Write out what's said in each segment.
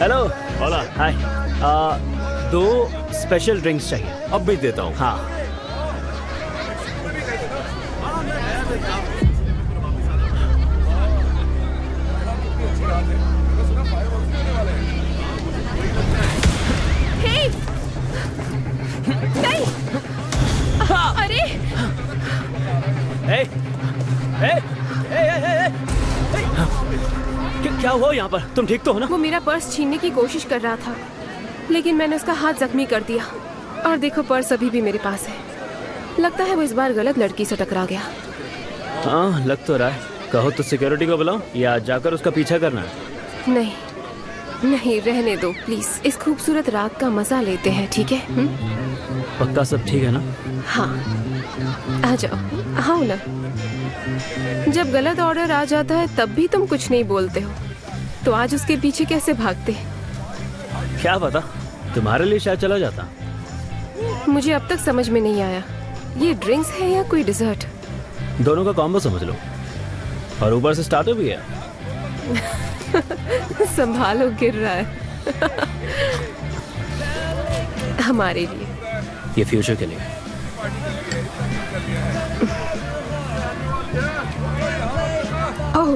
Hello ओला हाय। 2 special drinks चाहिए। अब भी देता हूँ। हाँ। हे! नहीं! अरे! क्या हुआ यहाँ पर? तुम ठीक तो हो ना? वो मेरा पर्स छीनने की कोशिश कर रहा था, लेकिन मैंने उसका हाथ जख्मी कर दिया। और देखो, पर्स अभी भी मेरे पास है। लगता है वो इस बार गलत लड़की से टकरा गया। हाँ, लग तो रहा है। कहो तो सिक्योरिटी को बुलाऊं या जाकर उसका पीछा करना है? नहीं नहीं, रहने दो प्लीज। इस खूबसूरत रात का मजा लेते हैं, ठीक है? पक्का सब ठीक है ना? हाँ, आ जाओ। हाँ ना, जब गलत ऑर्डर आ जाता है तब भी तुम कुछ नहीं बोलते हो, तो आज उसके पीछे कैसे भागते? क्या पता, तुम्हारे लिए शायद चला जाता। मुझे अब तक समझ में नहीं आया, ये ड्रिंक्स है या कोई डिजर्ट? दोनों का कॉम्बो समझ लो, और ऊपर से स्टार्टर भी है। संभालो, गिर रहा है। हमारे लिए, ये फ्यूचर के लिए। ओह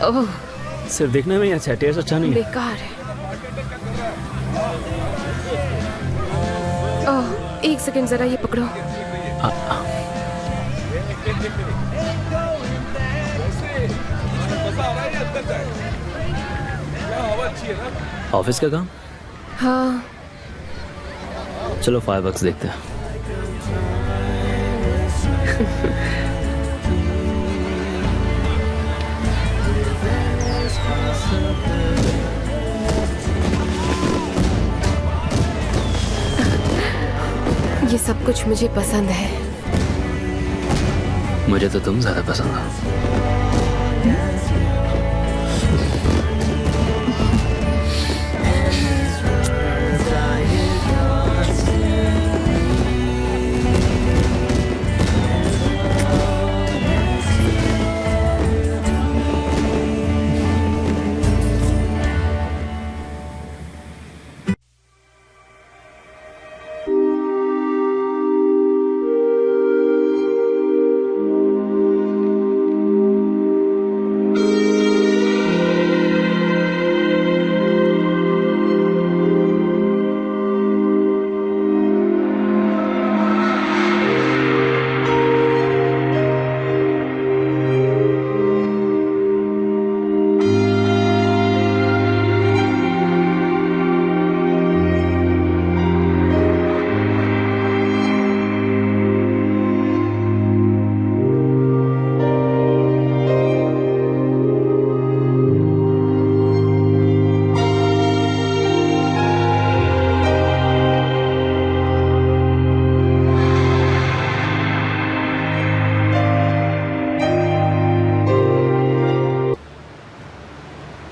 ओह, सिर्फ देखने में ही अच्छा है, टेस्ट अच्छा नहीं है। बेकार है। ओह, 1 सेकंड, जरा ये पकड़ो। ऑफिस का काम? हाँ। चलो फायरवर्क्स देखते हैं। ये सब कुछ मुझे पसंद है। मुझे तो तुम ज्यादा पसंद हो।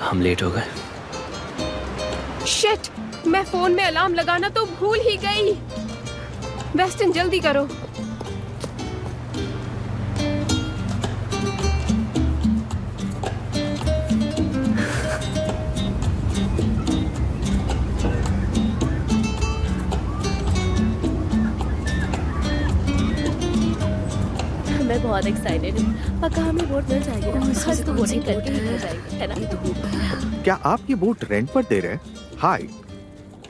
हम लेट हो गए। शिट, मैं फोन में अलार्म लगाना तो भूल ही गई। वेस्टन, जल्दी करो। मैं बहुत एक्साइटेड हूँ। पक्का हमें वोट मिल जाएगी ना? आज तो वोटिंग करके ही हो जाएगी, है ना? क्या आप ये बोट रेंट पर दे रहे हैं? हाय,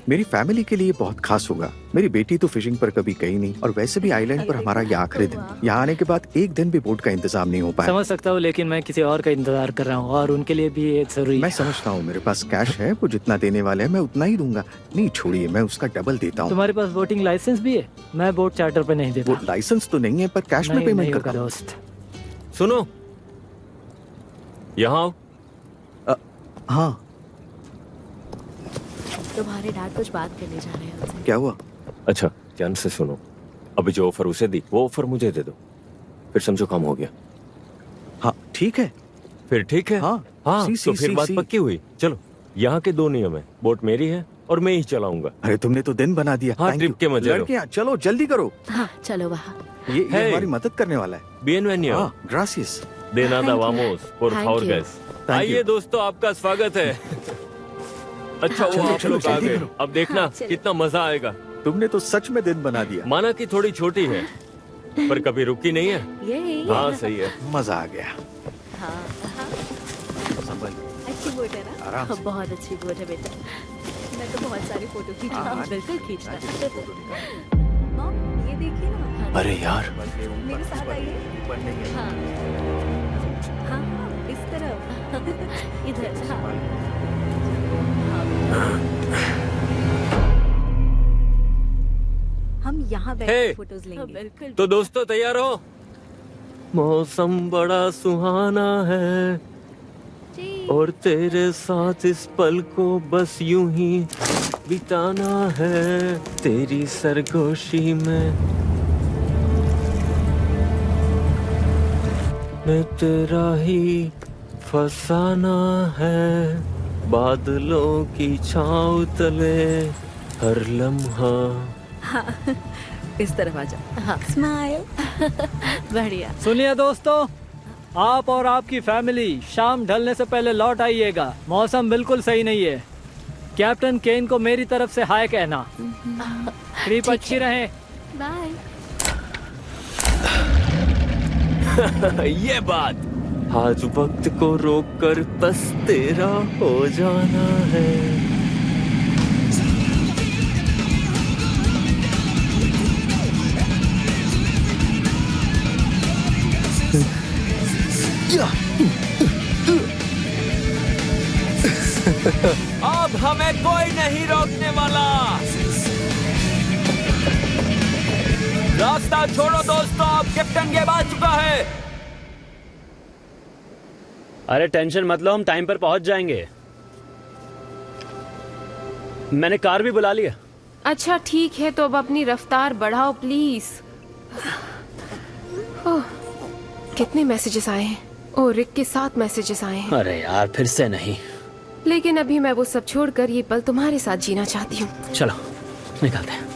मेरी फैमिली के लिए बहुत खास होगा। मेरी बेटी तो फिशिंग पर कभी गई नहीं और वैसे भी आइलैंड पर हमारा ये आखिरी दिन। यहाँ आने के बाद एक दिन भी बोट का इंतजाम नहीं हो पाया। समझ सकता हूँ, लेकिन मैं किसी और का इंतजार कर रहा हूँ और उनके लिए भी ये जरूरी मैं है। समझता हूँ, मेरे पास कैश है, वो जितना देने वाले हैं मैं उतना ही दूंगा। नहीं छोड़िए, मैं उसका डबल देता हूँ। तुम्हारे पास बोटिंग लाइसेंस भी है? मैं बोट चार्टर पे नहीं देता। वो लाइसेंस तो नहीं है पर कैश में नहीं पेमेंट होगा करता हूँ। दोस्त। सुनो, यहाँ आओ। हाँ, तुम्हारे डैड कुछ बात करने जा रहे हैं उनसे। क्या हुआ? अच्छा, ध्यान से सुनो। अभी जो ऑफर उसे दी, वो ऑफर मुझे दे दो, फिर समझो काम हो गया। हाँ ठीक है। फिर ठीक है। हाँ, हाँ, सी, तो सी, फिर सी, बात सी। पक्की हुई। चलो, यहाँ के 2 नियम है, बोट मेरी है और मैं ही चलाऊंगा। अरे तुमने तो दिन बना दिया। हाँ, Thank ट्रिप you। के मजे लो। लड़कियाँ चलो जल्दी करो। हाँ चलो वहाँ। ये Hey। हमारी मदद करने वाला है। बिenvenido। हाँ, gracias। De nada, Thank you। vamos, por Thank favor, you। guys। Thank आइए you। दोस्तों, आपका स्वागत है। अच्छा वो चलो, आप चलो, लोग आ जल्दी गए। करो। अब देखना हाँ, चलो। कितना मजा आएगा। तुमने तो सच में दिन बना दिया। माना कि थोड़ी छोटी है, पर कभी रुकी नहीं है। ये हाँ सही है। मजा आ गया। हाँ संभल। अच्छी बोट है ना? आराम से। हाँ, बहुत अच्छी बोट है बेटा। मैं तो बहुत सारी फोटो खींचता हाँ, हूँ। बिल्कुल खींचता फोटो हूँ। निकाल। मॉम, ये देखिए ना। अरे यार, मेरे साथ आइए। ऊपर नहीं है। हाँ हाँ हाँ, इस तरफ। इधर। हाँ हम यहाँ बैठ Hey। के फोटोज लेंगे। बिल्कुल। तो दोस्तों तैयार हो? मौसम बड़ा सुहाना है और तेरे साथ इस पल को बस यूं ही बिताना है, तेरी सरगोशी में मैं तेरा ही फसाना है, बादलों की छाँव तले हर लम्हा। इस तरफ आ जाओ। हाँ स्माइल। बढ़िया। सुनिए दोस्तों, आप और आपकी फैमिली शाम ढलने से पहले लौट आइएगा। मौसम बिल्कुल सही नहीं है। कैप्टन केन को मेरी तरफ से हाय कहना। ट्रिप अच्छी रहे। बाय। ये बात, आज वक्त को रोक कर बस तेरा हो जाना है। अब हमें कोई नहीं रोकने वाला। रास्ता छोड़ो दोस्तों, अब कैप्टन गेम आ चुका है। अरे टेंशन मत लो, हम टाइम पर पहुंच जाएंगे। मैंने कार भी बुला लिया। अच्छा ठीक है, तो अब अपनी रफ्तार बढ़ाओ प्लीज। ओह, कितने मैसेजेस आए हैं। ओह, रिक के 7 मैसेजेस आए हैं। अरे यार, फिर से नहीं। लेकिन अभी मैं वो सब छोड़कर ये पल तुम्हारे साथ जीना चाहती हूँ। चलो निकलते हैं।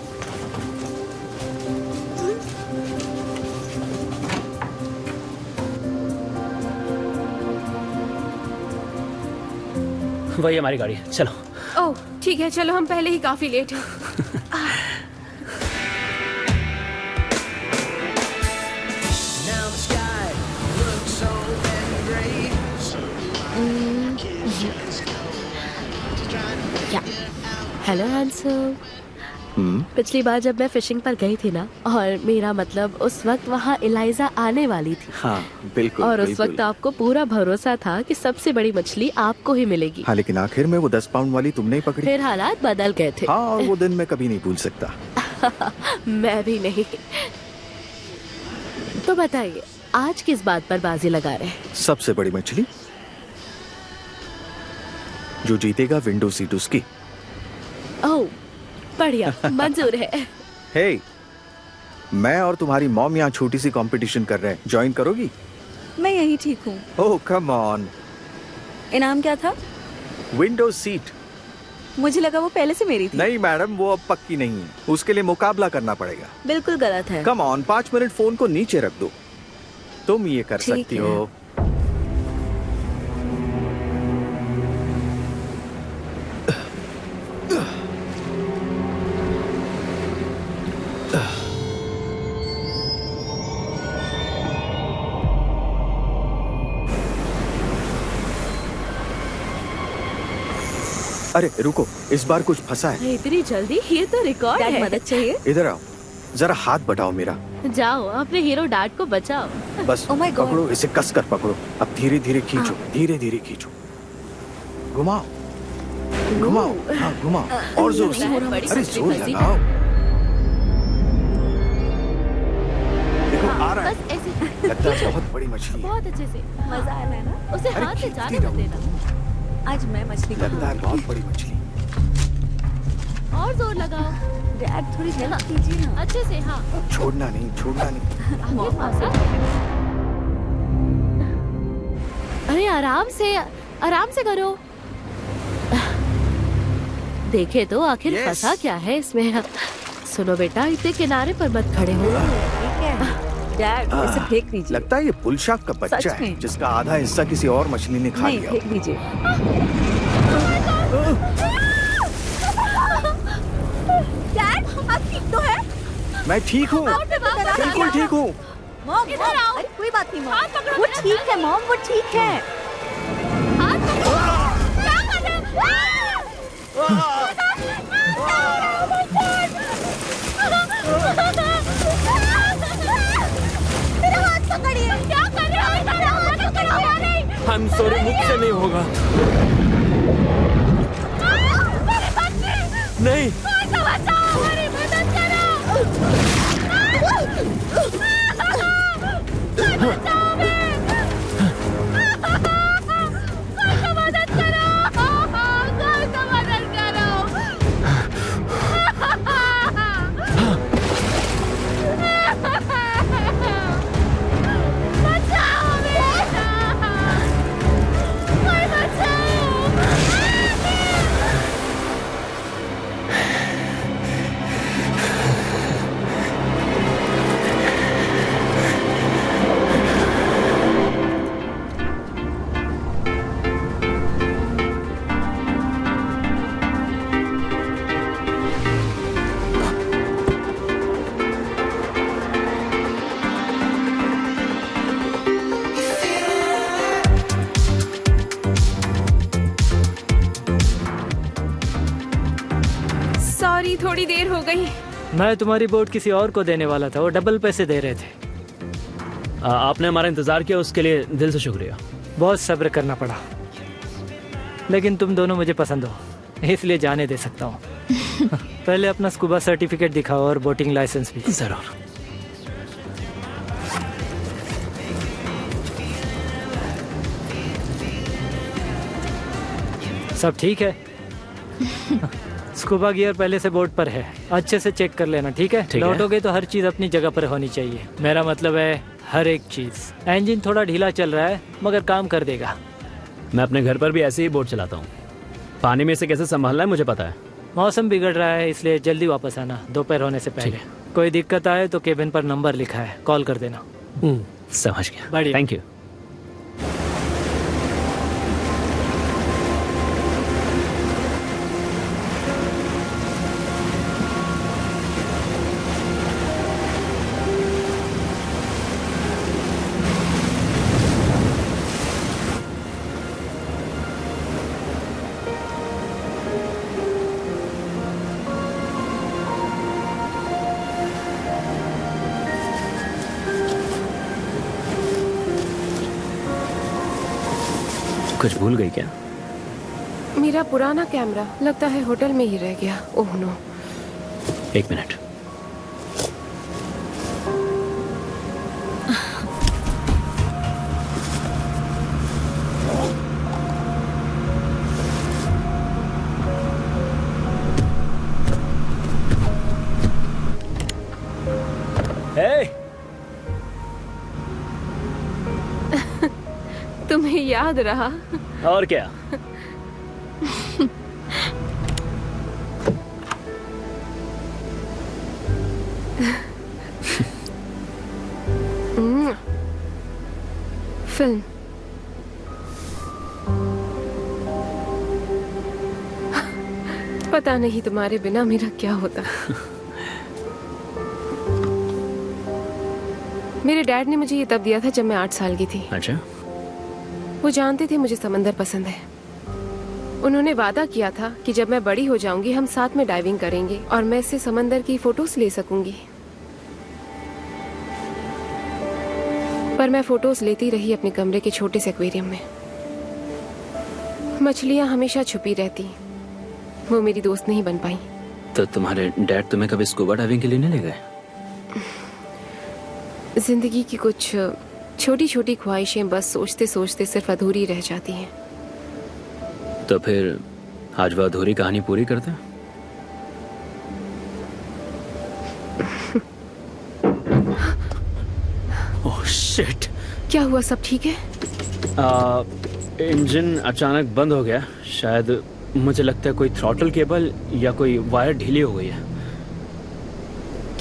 वही हमारी गाड़ी है, चलो। ओह ठीक है, चलो, हम पहले ही काफी लेट हैं। क्या? Hello handsome. पिछली बार जब मैं फिशिंग पर गई थी ना, और मेरा मतलब उस वक्त वहाँ इलाइजा आने वाली थी। हाँ बिल्कुल। और उस बिल्कुल। वक्त आपको पूरा भरोसा था कि सबसे बड़ी मछली आपको ही मिलेगी। हाँ, लेकिन आखिर में वो 10 पाउंड वाली तुमने ही पकड़ी। फिर हालात बदल गए थे। हाँ, और वो दिन मैं कभी नहीं भूल सकता। मैं भी नहीं। तो बताइए, आज किस बात पर बाजी लगा रहे हैं? सबसे बड़ी मछली जो जीतेगा विंडो सीट उसकी। ओह बढ़िया, मंजूर है। हे, मैं और तुम्हारी मॉम यहाँ छोटी सी कंपटीशन कर रहे हैं, ज्वाइन करोगी? मैं यही ठीक हूँ। ओह कम ऑन। इनाम क्या था? Window seat. मुझे लगा वो पहले से मेरी थी। नहीं मैडम, वो अब पक्की नहीं है, उसके लिए मुकाबला करना पड़ेगा। बिल्कुल गलत है। कम ऑन, 5 मिनट फोन को नीचे रख दो, तुम ये कर ठीक सकती है। हो। अरे रुको, इस बार कुछ फंसा है। इतनी जल्दी? ये तो रिकॉर्ड डैड है। मदद चाहिए? इधर आओ, जरा हाथ बटाओ मेरा। जाओ अपने हीरो डैड को बचाओ। बस Oh my God. पकड़ो इसे, कस कर पकड़ो। अब धीरे धीरे खींचो, धीरे धीरे खींचो, घुमाओ घुमाओ, हाँ घुमाओ और जोर से। बड़ी अरे मछली जोर फंसी। लगाओ। देखो आ रहा बस है, ऐसे लगता है बहुत बड़ी मछली है। बहुत अच्छे से। मजा आ रहा है ना? उसे अरे हाथ से खींचती जाने मत रहो। देना। आज मैं मछली लगता है बहुत बड़ी मछली। और जोर लगाओ। डैड थोड़ी हेल्प कीजिए ना। अच्छे से, हाँ। छोड़ना नहीं, छोड़ना नहीं। आगे पासा। अरे आराम से करो। देखे तो आखिर Yes. फंसा क्या है इसमें। सुनो बेटा, इतने किनारे पर मत खड़े हो। ठीक है डैड, इसे फेंक दीजिए। लगता है ये पुलशाक का बच्चा सच है, में? जिसका आधा हिस्सा किसी और मछली ने खा नहीं, लिया। फेंक दीजिए। डैड, आप ठीक तो है? मैं ठीक हूँ, बिल्कुल ठीक हूँ। मॉम, अरे कोई बात नहीं मॉम, वो ठीक है मॉम, वो ठीक है। आई एम सॉरी, मुझसे नहीं होगा। नहीं, सॉरी, थोड़ी देर हो गई। मैं तुम्हारी बोट किसी और को देने वाला था, वो डबल पैसे दे रहे थे। आपने हमारा इंतजार किया, उसके लिए दिल से शुक्रिया। बहुत सब्र करना पड़ा, लेकिन तुम दोनों मुझे पसंद हो, इसलिए जाने दे सकता हूँ। पहले अपना स्कूबा सर्टिफिकेट दिखाओ और बोटिंग लाइसेंस भी। जरूर। सब ठीक है? स्कूबा गियर पहले से बोर्ड पर है, अच्छे से चेक कर लेना, ठीक है? ठीक है। लौटोगे तो हर चीज अपनी जगह पर होनी चाहिए। मेरा मतलब है हर एक चीज। इंजन थोड़ा ढीला चल रहा है, मगर काम कर देगा। मैं अपने घर पर भी ऐसे ही बोट चलाता हूँ। पानी में इसे कैसे संभालना है मुझे पता है। मौसम बिगड़ रहा है, इसलिए जल्दी वापस आना, दोपहर होने से पहले। कोई दिक्कत आए तो केबिन पर नंबर लिखा है, कॉल कर देना। समझ गया, बढ़िया। Thank you. कुछ भूल गई क्या? मेरा पुराना कैमरा लगता है होटल में ही रह गया। Oh no. एक मिनट। तुम्हें याद रहा? और क्या? फिल्म। पता नहीं तुम्हारे बिना मेरा क्या होता। मेरे डैड ने मुझे ये तब दिया था जब मैं 8 साल की थी। अच्छा। वो जानते थे मुझे समंदर पसंद है। उन्होंने वादा किया था कि जब मैं बड़ी हो जाऊंगी हम साथ में डाइविंग करेंगे और मैं इससे समंदर की फोटोज ले सकूंगी। पर मैं फोटोज लेती रही अपने कमरे के छोटे से एक्वेरियम में। मछलियां हमेशा छुपी रहती, वो मेरी दोस्त नहीं बन पाई। तो तुम्हारे डैड तुम्हें कभी स्कूबा डाइविंग के लिए नहीं ले गए? जिंदगी की कुछ छोटी छोटी ख्वाहिशें बस सोचते सोचते सिर्फ अधूरी रह जाती हैं। तो फिर आज वह अधूरी कहानी पूरी करते हैं। Oh shit! क्या हुआ, सब ठीक है? इंजन अचानक बंद हो गया। शायद मुझे लगता है कोई थ्रॉटल केबल या कोई वायर ढीली हो गई है।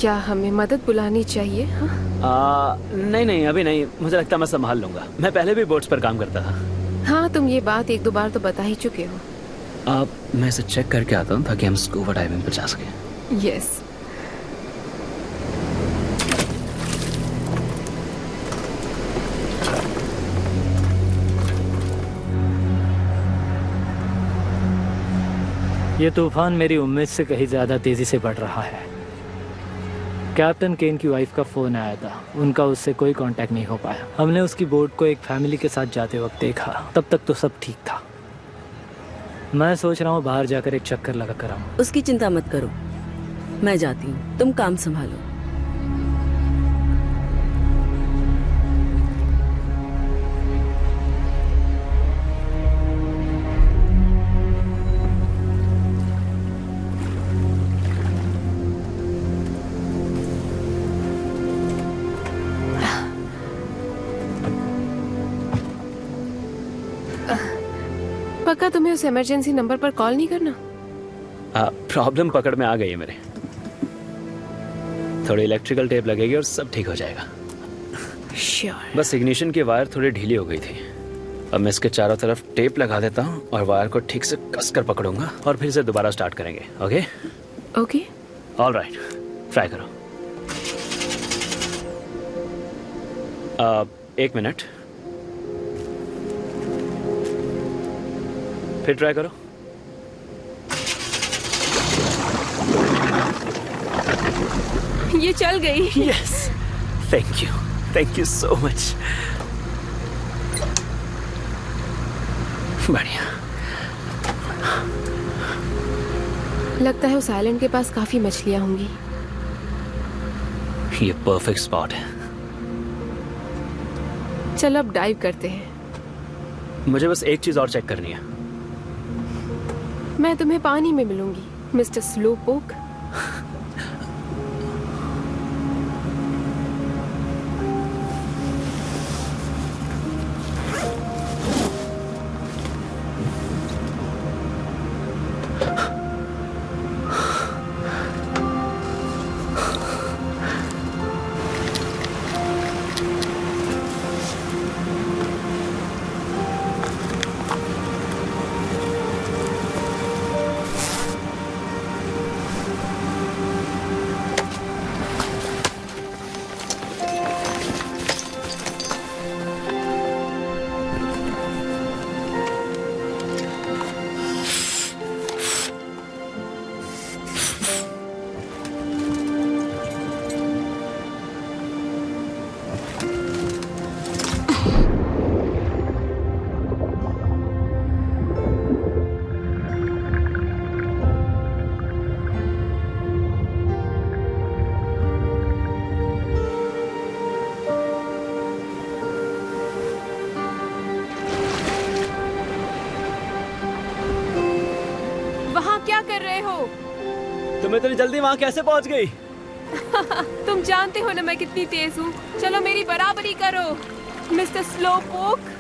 क्या हमें मदद बुलानी चाहिए? हाँ? नहीं नहीं, अभी नहीं। मुझे लगता है मैं संभाल लूंगा। मैं पहले भी बोट्स पर काम करता था। हाँ, तुम ये बात एक दो बार तो बता ही चुके हो। मैं इसे चेक करके आता हूँ ताकि हम स्कूबा डाइविंग पर जा सकें। यस। ये तूफान मेरी उम्मीद से कहीं ज्यादा तेजी से बढ़ रहा है। कैप्टन केन की वाइफ का फोन आया था, उनका उससे कोई कांटेक्ट नहीं हो पाया। हमने उसकी बोट को एक फैमिली के साथ जाते वक्त देखा, तब तक तो सब ठीक था। मैं सोच रहा हूँ बाहर जाकर एक चक्कर लगा कर आऊं। उसकी चिंता मत करो, मैं जाती हूँ, तुम काम संभालो। पक्का तुम्हें उस इमरजेंसी नंबर पर कॉल नहीं करना? प्रॉब्लम पकड़ में आ गई है मेरे। थोड़ी इलेक्ट्रिकल टेप लगेगी और सब ठीक हो जाएगा। श्योर। बस इग्निशन की वायर थोड़ी ढीली हो गई थी। अब मैं इसके चारों तरफ टेप लगा देता हूँ और वायर को ठीक से कसकर पकड़ूंगा और फिर से दोबारा स्टार्ट करेंगे। Okay? Okay. All right, try करो। 1 मिनट, फिर ट्राई करो। ये चल गई। Yes, thank you so much. बढ़िया। लगता है उस आइलैंड के पास काफी मछलियां होंगी। ये परफेक्ट स्पॉट है। चल अब डाइव करते हैं। मुझे बस एक चीज और चेक करनी है। मैं तुम्हें पानी में मिलूंगी, मिस्टर स्लो पोक। तुम इतनी जल्दी वहाँ कैसे पहुँच गई? तुम जानते हो ना मैं कितनी तेज हूँ। चलो मेरी बराबरी करो, मिस्टर स्लो पोक।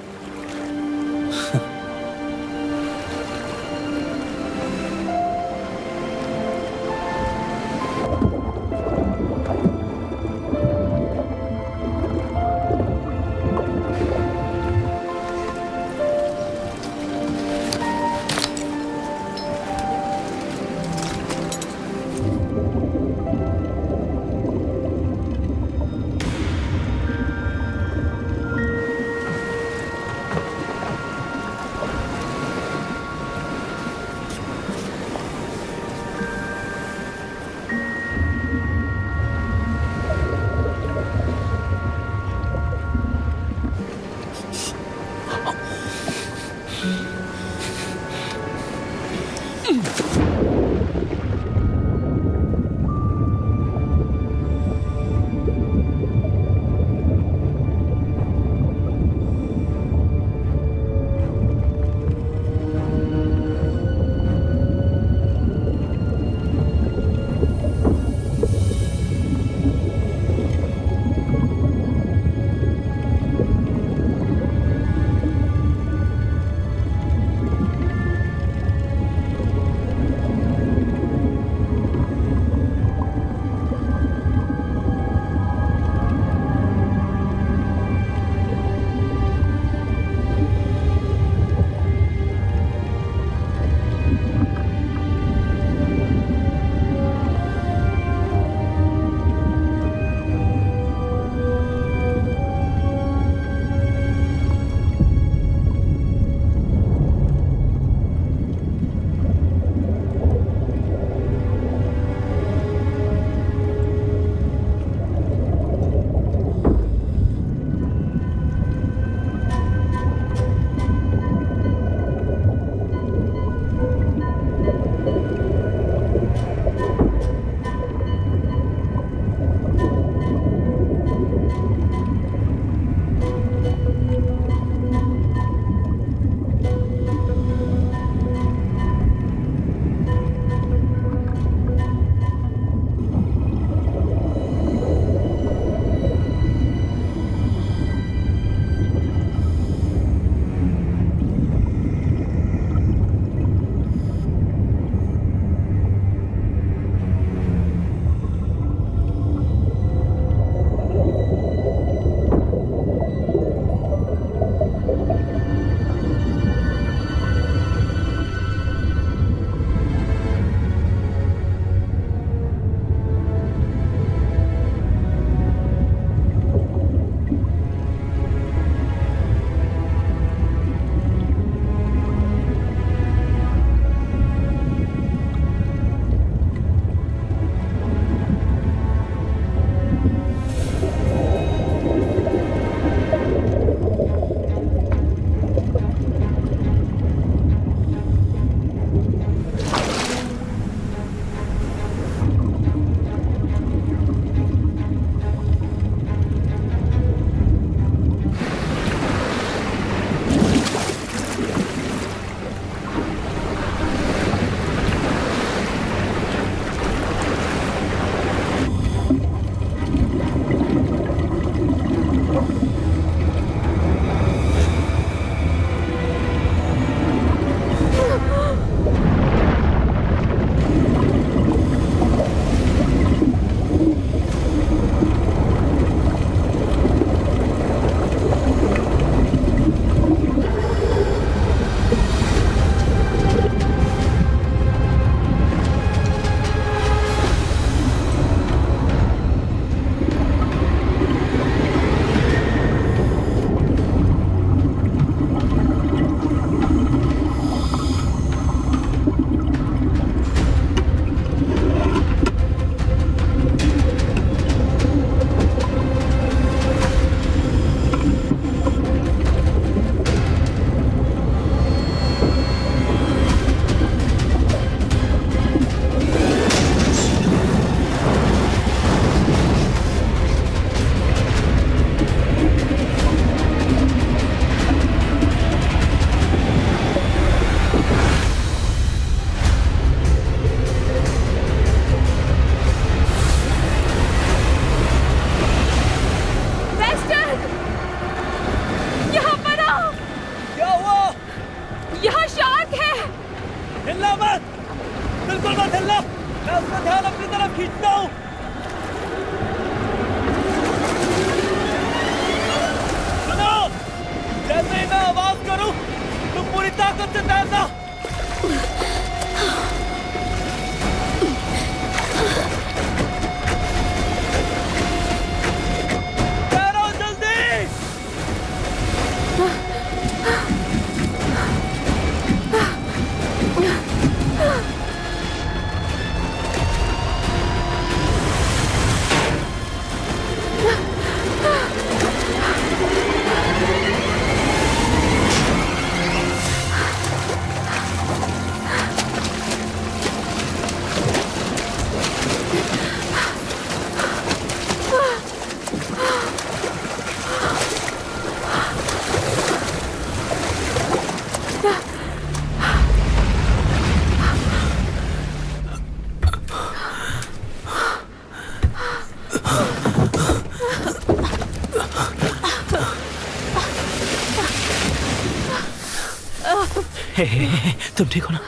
तुम ठीक हो ना?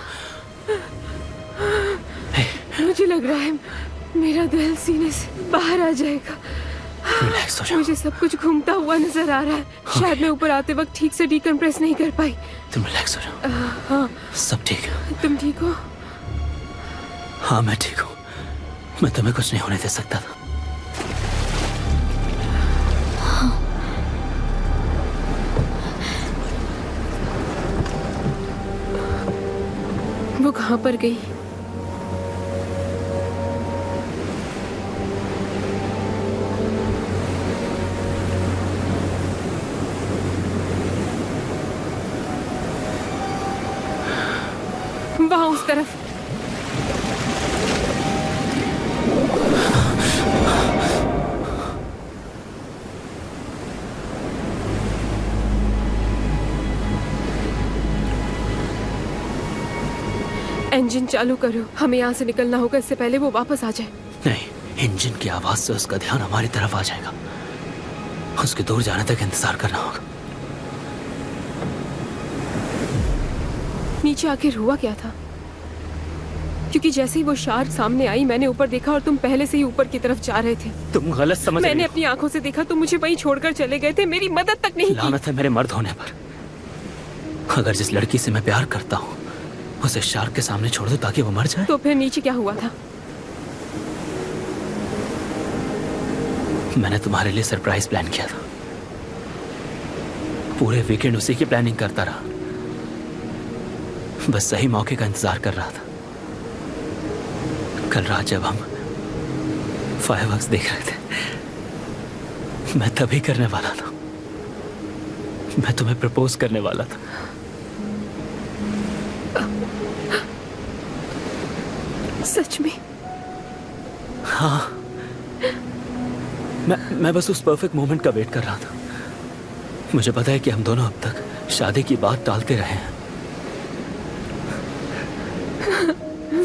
मुझे लग रहा है मेरा दिल सीने से बाहर आ जाएगा। रिलैक्स हो जाओ। मुझे सब कुछ घूमता हुआ नजर आ रहा है। शायद मैं ऊपर आते वक्त ठीक से डिकम्प्रेस नहीं कर पाई। तुम रिलैक्स हो जाओ। हाँ, सब ठीक है। तुम ठीक हो? हाँ मैं ठीक हूँ। मैं तुम्हें कुछ नहीं होने दे सकता था। वो कहाँ पर गई? वहाँ उस तरफ। इंजन चालू करो, हमें यहाँ से निकलना होगा इससे पहले वो वापस आ जाए। नहीं, इंजन की आवाज से उसका ध्यान हमारी तरफ आ जाएगा। उसके दूर जाने तक इंतजार करना होगा। नीचे आखिर हुआ क्या था? क्योंकि जैसे ही वो शार्क सामने आई मैंने ऊपर देखा और तुम पहले से ही ऊपर की तरफ जा रहे थे। तुम गलत समझ रही हो। मैंने अपनी आंखों से देखा, तुम मुझे वहीं छोड़कर चले गए थे, मेरी मदद तक नहीं की। लानत है मेरे मर्द होने पर। अगर जिस लड़की से मैं प्यार करता हूँ उसे शार्क के सामने छोड़ दो ताकि वो मर जाए। तो फिर नीचे क्या हुआ था? मैंने तुम्हारे लिए सरप्राइज प्लान किया था। पूरे वीकेंड उसी की प्लानिंग करता रहा। बस सही मौके का इंतजार कर रहा था। कल रात जब हम फायरवर्क्स देख रहे थे मैं तभी करने वाला था। मैं तुम्हें प्रपोज करने वाला था। सच में? हाँ, मैं बस उस परफेक्ट मोमेंट का वेट कर रहा था। मुझे पता है कि हम दोनों अब तक शादी की बात टालते रहे हैं।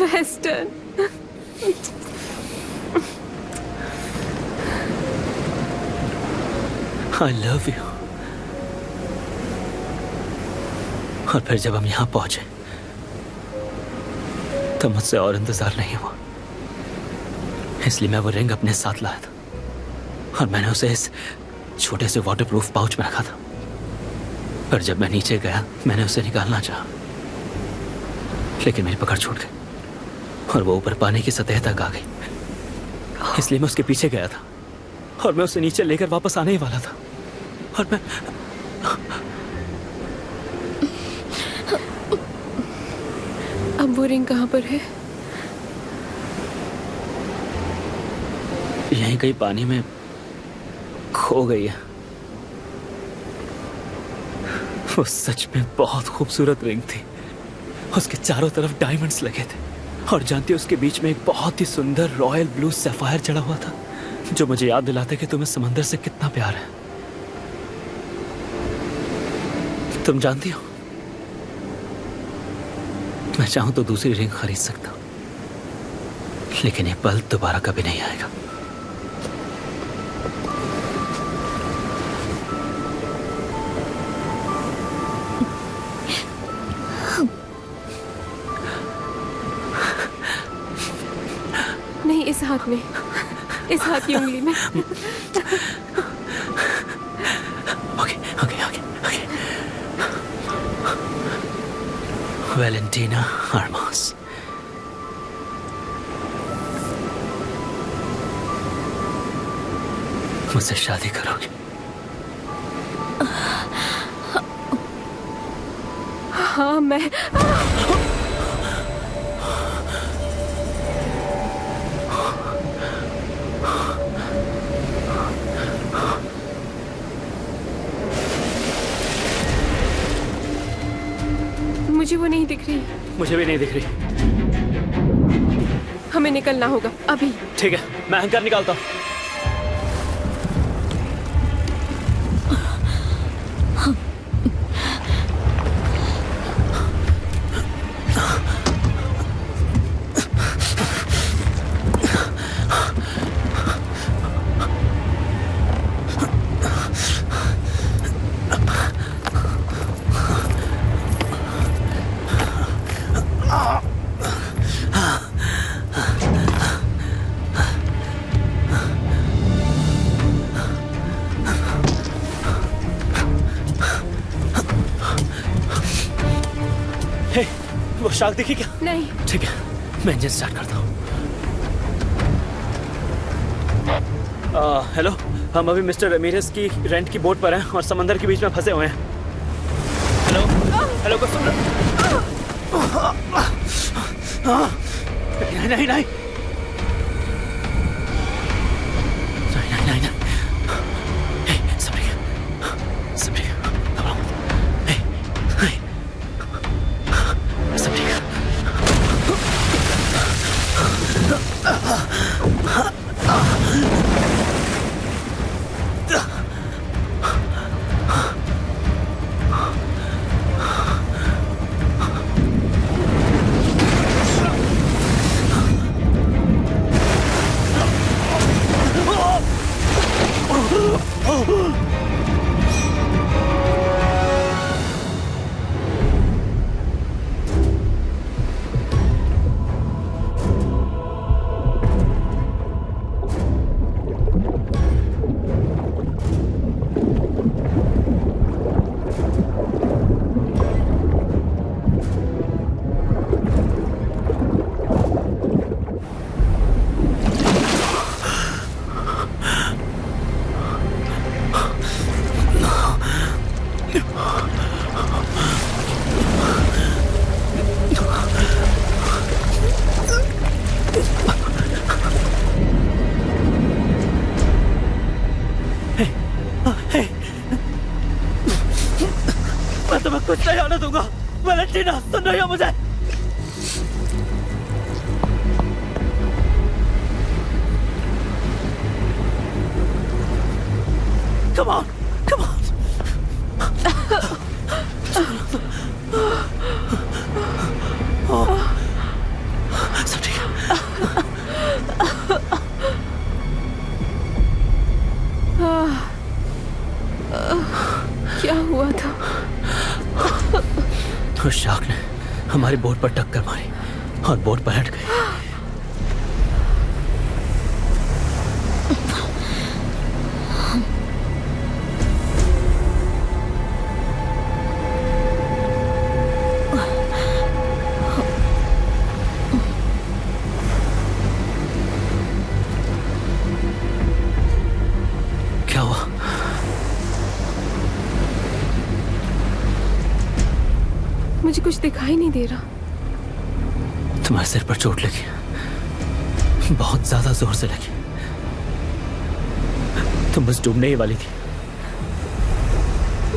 वेस्टर्न। I love you। और फिर जब हम यहाँ पहुंचे तो मुझसे और इंतजार नहीं हुआ। इसलिए मैं वो रिंग अपने साथ लाया था और मैंने उसे इस छोटे से वाटरप्रूफ पाउच में रखा था। पर जब मैं नीचे गया मैंने उसे निकालना चाहा, लेकिन मेरी पकड़ छूट गई और वो ऊपर पानी की सतह तक आ गई। इसलिए मैं उसके पीछे गया था और मैं उसे नीचे लेकर वापस आने ही वाला था। और मैं अब वो रिंग कहाँ पर है? यहीं कहीं पानी में खो गई है। वो सच में बहुत खूबसूरत रिंग थी। उसके चारों तरफ डायमंड्स लगे थे और जानती हो उसके बीच में एक बहुत ही सुंदर रॉयल ब्लू सैफायर चढ़ा हुआ था जो मुझे याद दिलाता है कि तुम्हें समंदर से कितना प्यार है। तुम जानती हो मैं चाहूं तो दूसरी रिंग खरीद सकता हूं, लेकिन ये पल दोबारा कभी नहीं आएगा। नहीं, इस हाथ में, इस हाथ की उंगली में। Okay okay okay okay. Valentina Armas. मुझसे शादी करोगे? हाँ, मैं मुझे वो नहीं दिख रही। मुझे भी नहीं दिख रही। हमें निकलना होगा अभी। ठीक है, मैं एंकर निकालता हूँ। शार्क दिखी क्या? नहीं। ठीक है, मैं इंजन स्टार्ट करता हूँ। हेलो, हम अभी मिस्टर रमीरेस की रेंट की बोट पर हैं और समंदर के बीच में फंसे हुए हैं। हेलो हेलो, कुछ सुन रहे? नहीं नहीं नहीं कुछ नहीं होने दूंगा। वैलेंटीना, सुन रही हो मुझे? Come on, come on. सब ठीक है। क्या हुआ था? उस शार्क ने हमारी बोट पर टक्कर मारी और बोट पलट गई। क्या हुआ? मुझे कुछ दिखाई नहीं दे रहा। तुम्हारे सिर पर चोट लगी, बहुत ज्यादा जोर से लगी। तुम बस डूबने ही वाली थी।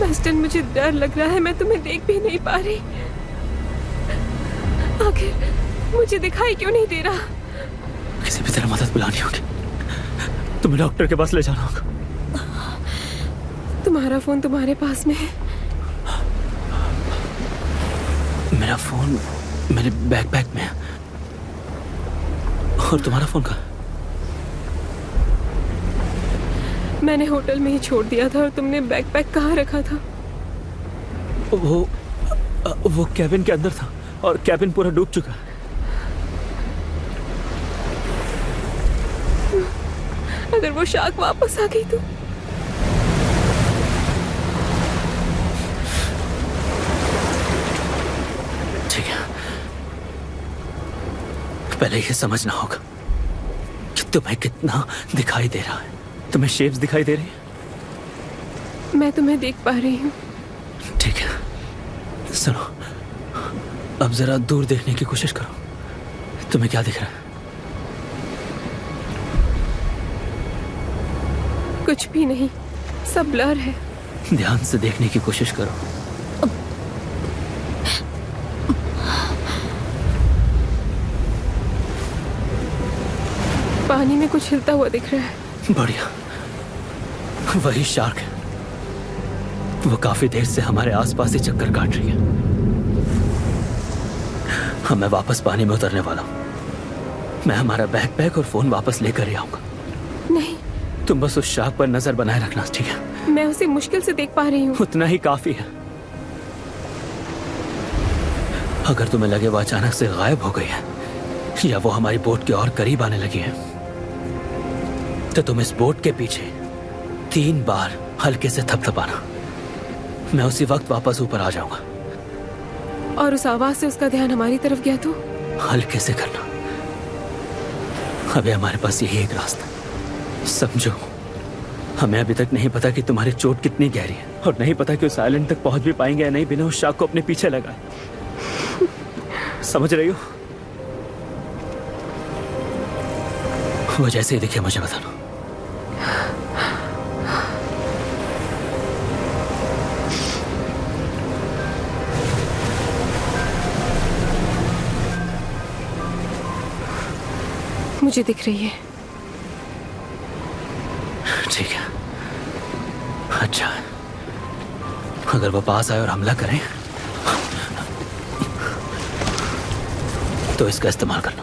वेस्टर्न, मुझे डर लग रहा है, मैं तुम्हें देख भी नहीं पा रही। आखिर मुझे दिखाई क्यों नहीं दे रहा? किसी भी तरह मदद बुलानी होगी। तुम्हें डॉक्टर के पास ले जाना होगा। तुम्हारा फोन तुम्हारे पास में है? मेरा फोन मेरे बैकपैक में है। और तुम्हारा फोन कहाँ? मैंने होटल में ही छोड़ दिया था। और तुमने बैकपैक कहाँ रखा था? वो कैबिन के अंदर था और कैबिन पूरा डूब चुका है। अगर वो शार्क वापस आ गई तो? ठीक है, पहले ये समझना होगा कि तुम्हें कितना दिखाई दे रहा है। तुम्हें शेप्स दिखाई दे रही है? मैं तुम्हें देख पा रही हूँ। ठीक है, सुनो, अब जरा दूर देखने की कोशिश करो। तुम्हें क्या दिख रहा है? कुछ भी नहीं, सब ब्लर है। ध्यान से देखने की कोशिश करो। पानी में कुछ हिलता हुआ दिख रहा है। बढ़िया, वही शार्क है। वो काफी देर से हमारे आसपास ही चक्कर काट रही है। मैं वापस पानी में उतरने वाला हूं। मैं हमारा बैकपैक और फोन वापस लेकर ही आऊंगा। नहीं, तुम बस उस शार्क पर नजर बनाए रखना, ठीक है? मैं उसे मुश्किल से देख पा रही हूँ। उतना ही काफी है। अगर तुम्हें लगे वो अचानक से गायब हो गई है या वो हमारी बोट के और करीब आने लगी है, तो तुम इस बोट के पीछे 3 बार हल्के से थपथपाना। मैं उसी वक्त वापस ऊपर आ जाऊंगा। और उस आवाज से उसका ध्यान हमारी तरफ गया तो? हल कैसे करना? अभी हमारे पास यही एक रास्ता। समझो, हमें अभी तक नहीं पता कि तुम्हारी चोट कितनी गहरी है, और नहीं पता कि उस आइलैंड तक पहुंच भी पाएंगे या नहीं बिना उस शाख को अपने पीछे लगाए। समझ रही हो? वो जैसे ही दिखे मुझे बताना। मुझे दिख रही है। ठीक है, अच्छा है। अगर वो पास आए और हमला करें तो इसका इस्तेमाल करना।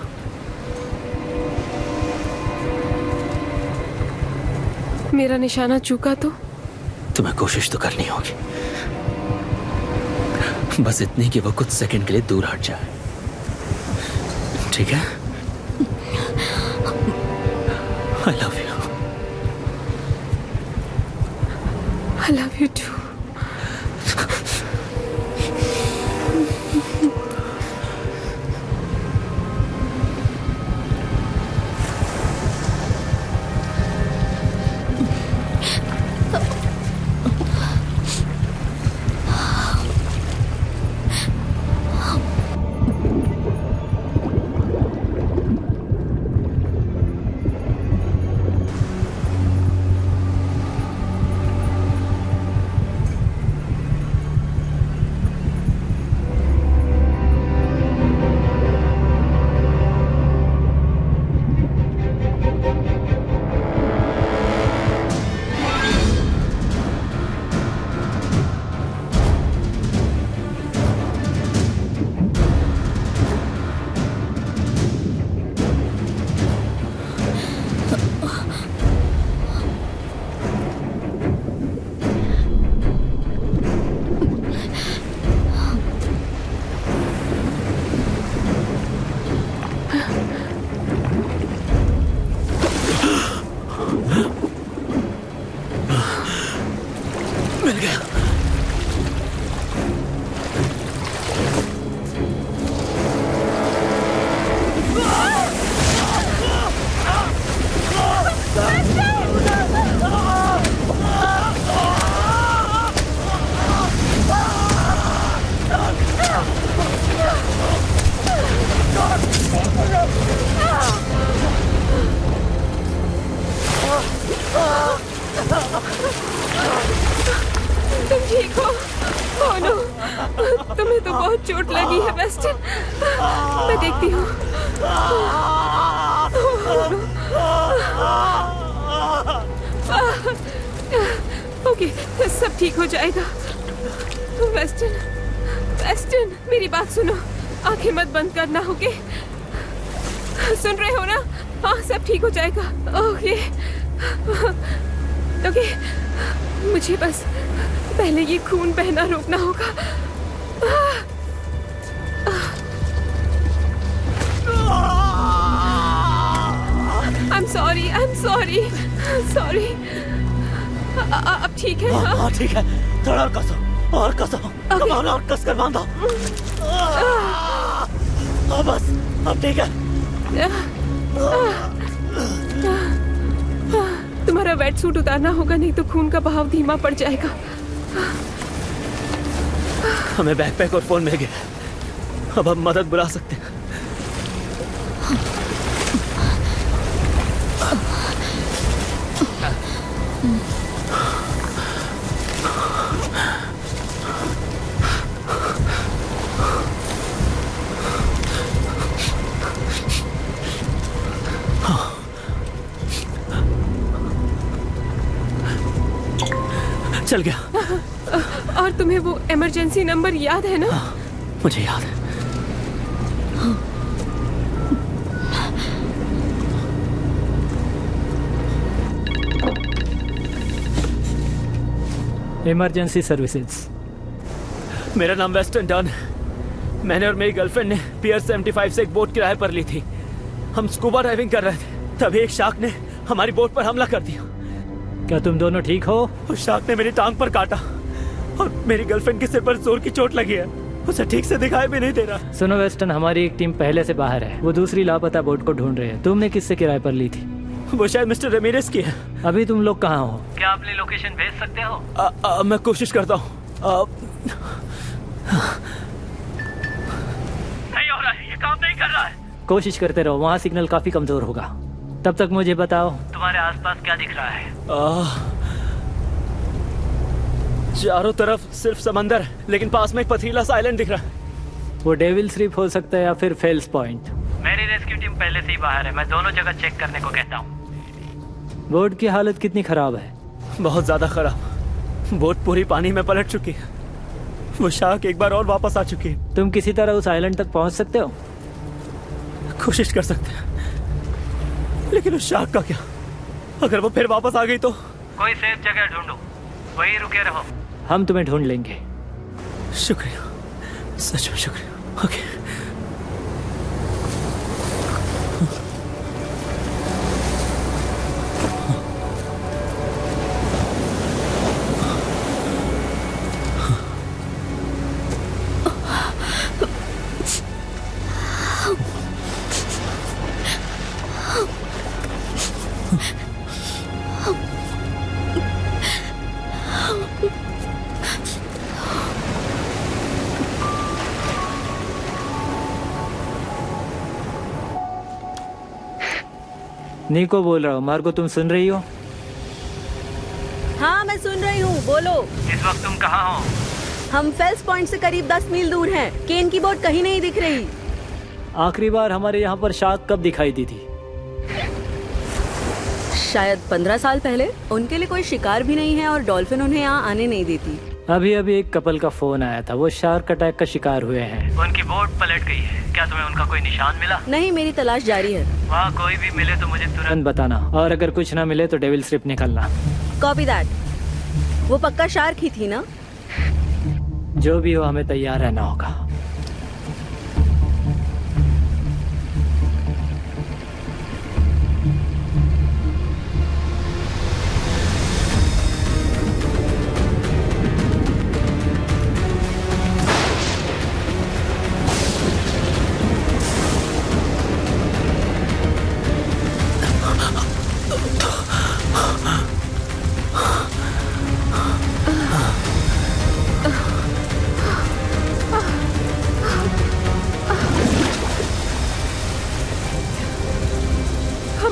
मेरा निशाना चूका तो? तुम्हें कोशिश तो करनी होगी, बस इतनी कि वो कुछ सेकंड के लिए दूर हट जाए। ठीक है? I love you. I love you too. तुम ठीक हो? ओह नो, तुम्हें तो बहुत चोट लगी है वेस्टन। मैं देखती हूँ। ओके, सब ठीक हो जाएगा। वेस्टन, वेस्टन, मेरी बात सुनो। आंखें मत बंद करना, ओके? सुन रहे हो ना? हाँ, सब ठीक हो जाएगा। Okay, okay. मुझे बस पहले ये खून बहना रोकना होगा। I'm sorry, sorry। अब ठीक है? हाँ ठीक है, थोड़ा और कसो, और कसो। कम ऑन, और कस कर बांधो। बस, अब ठीक है। तुम्हारा वेट सूट उतारना होगा, नहीं तो खून का बहाव धीमा पड़ जाएगा। हमें बैकपैक और फोन मिल गया, अब हम मदद बुला सकते हैं। चल गया। और तुम्हें वो इमरजेंसी नंबर याद है ना? हाँ, मुझे याद है। Emergency services. मेरा नाम वेस्टन डन है। मैंने और मेरी गर्लफ्रेंड ने पियर 75 से एक बोट किराए पर ली थी। हम स्कूबा डाइविंग कर रहे थे, तभी एक शार्क ने हमारी बोट पर हमला कर दिया। क्या तुम दोनों ठीक हो? उस शार्क ने मेरी टांग पर काटा और मेरी गर्लफ्रेंड के सिर पर जोर की चोट लगी है। उसे ठीक से दिखाई भी नहीं दे रहा। सुनो वेस्टर्न, हमारी एक टीम पहले से बाहर है, वो दूसरी लापता बोट को ढूंढ रहे हैं। तुमने किससे किराए पर ली थी? वो शायद मिस्टर रेमिरेस की है। अभी तुम लोग कहाँ हो? क्या अपनी लोकेशन भेज सकते हो? मैं कोशिश करता हूँ। नहीं हो रहा है, ये काम नहीं कर रहा है। कोशिश करते रहो, वहाँ सिग्नल काफी कमजोर होगा। तब तक मुझे बताओ तुम्हारे आसपास क्या दिख रहा है? चारों तरफ सिर्फ समंदर है, लेकिन पास में एक पथरीला सा आइलैंड दिख रहा है। वो डेविल्स रीफ हो सकता है या फिर फेल्स पॉइंट। मेरी रेस्क्यू टीम पहले से ही बाहर है, मैं दोनों जगह चेक करने को कहता हूँ। बोट की हालत कितनी खराब है? बहुत ज्यादा खराब। बोट पूरी पानी में पलट चुकी है। वो शार्क एक बार और वापस आ चुकी है। तुम किसी तरह उस आइलैंड तक पहुंच सकते हो? कोशिश कर सकते हैं, लेकिन उस शार्क का क्या? अगर वो फिर वापस आ गई तो? कोई सेफ जगह ढूंढो, वहीं रुके रहो, हम तुम्हें ढूंढ लेंगे। शुक्रिया, सच में शुक्रिया। ओके। नीको बोल रहा हूँ। मार्गो, तुम सुन रही हो? हाँ मैं सुन रही हूँ, बोलो। इस वक्त तुम कहाँ हो? हम फेल्स पॉइंट से करीब 10 मील दूर हैं। केन की बोट कहीं नहीं दिख रही। आखिरी बार हमारे यहाँ पर शार्क कब दिखाई दी थी? शायद 15 साल पहले। उनके लिए कोई शिकार भी नहीं है और डॉल्फिन उन्हें यहाँ आने नहीं देती। अभी अभी एक कपल का फोन आया था, वो शार्क अटैक का शिकार हुए हैं। उनकी बोट पलट गई है। क्या तुम्हें उनका कोई निशान मिला? नहीं, मेरी तलाश जारी है। वहाँ कोई भी मिले तो मुझे तुरंत बताना, और अगर कुछ ना मिले तो डेविल स्ट्रिप निकलना। Copy that. वो पक्का शार्क ही थी ना? जो भी हो, हमें तैयार रहना होगा।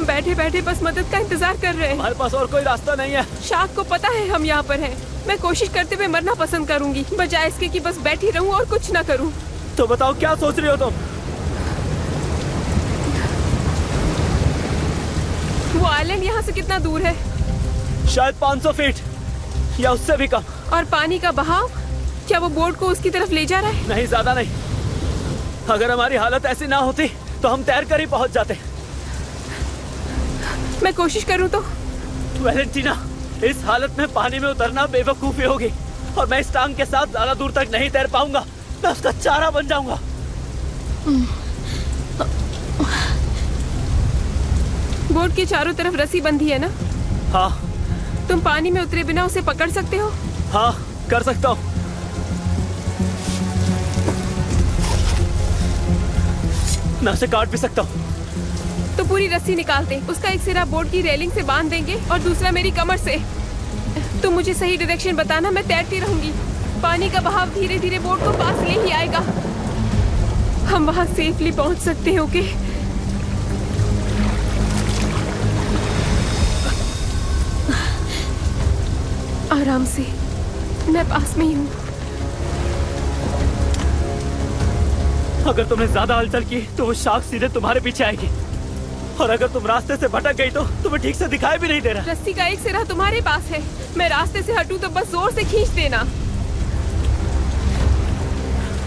बैठे बैठे बस मदद का इंतजार कर रहे हैं। हमारे पास और कोई रास्ता नहीं है। शार्क को पता है हम यहाँ पर हैं। मैं कोशिश करते हुए मरना पसंद करूंगी, बजाय इसके कि बस बैठी रहूं और कुछ ना करूं। तो बताओ क्या सोच रही हो तुम? वो आइलैंड यहाँ से कितना दूर है? शायद 500 फीट या उससे भी कम। और पानी का बहाव, क्या वो बोट को उसकी तरफ ले जा रहा है? नहीं, ज्यादा नहीं। अगर हमारी हालत ऐसी ना होती तो हम तैर कर ही पहुंच जाते। मैं कोशिश करूं तो? वैलेंटीना, इस हालत में पानी में उतरना बेवकूफी होगी, और मैं इस टांग के साथ ज्यादा दूर तक नहीं तैर पाऊंगा। मैं उसका चारा बन जाऊंगा। बोट के चारों तरफ रस्सी बंधी है ना? हाँ। तुम पानी में उतरे बिना उसे पकड़ सकते हो? हाँ, कर सकता हूँ। मैं उसे काट भी सकता हूँ। तो पूरी रस्सी निकालते, उसका एक सिरा बोट की रेलिंग से बांध देंगे और दूसरा मेरी कमर से। तुम मुझे सही डायरेक्शन बताना, मैं तैरती रहूंगी। पानी का बहाव धीरे धीरे बोट को पास ले ही आएगा। हम वहां सेफली पहुंच सकते हैं। ओके? आराम से, मैं पास में ही हूँ। अगर तुमने ज्यादा हलचल की तो वो शार्क सीधे तुम्हारे पीछे आएगी, और अगर तुम रास्ते से भटक गई तो तुम्हें ठीक से दिखाई भी नहीं दे रहा। रस्सी का एक सिरा तुम्हारे पास है, मैं रास्ते से हटूं तो बस जोर से खींच देना।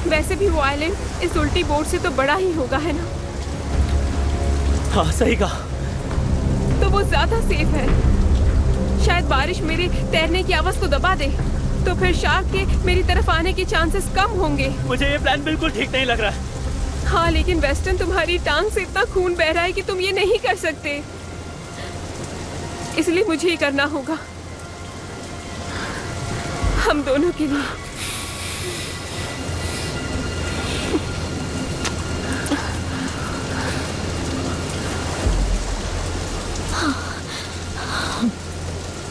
वैसे भी वो आइलैंड इस उल्टी बोट से तो बड़ा ही होगा, है ना? हाँ, सही कहा। तो वो ज्यादा सेफ है। शायद बारिश मेरे तैरने की आवाज को दबा दे, तो फिर शार्क के मेरी तरफ आने के चांसेस कम होंगे। मुझे ये प्लान बिल्कुल ठीक नहीं लग रहा है। हाँ, लेकिन वेस्टर्न, तुम्हारी टांग से इतना खून बह रहा है कि तुम ये नहीं कर सकते, इसलिए मुझे ही करना होगा, हम दोनों के लिए।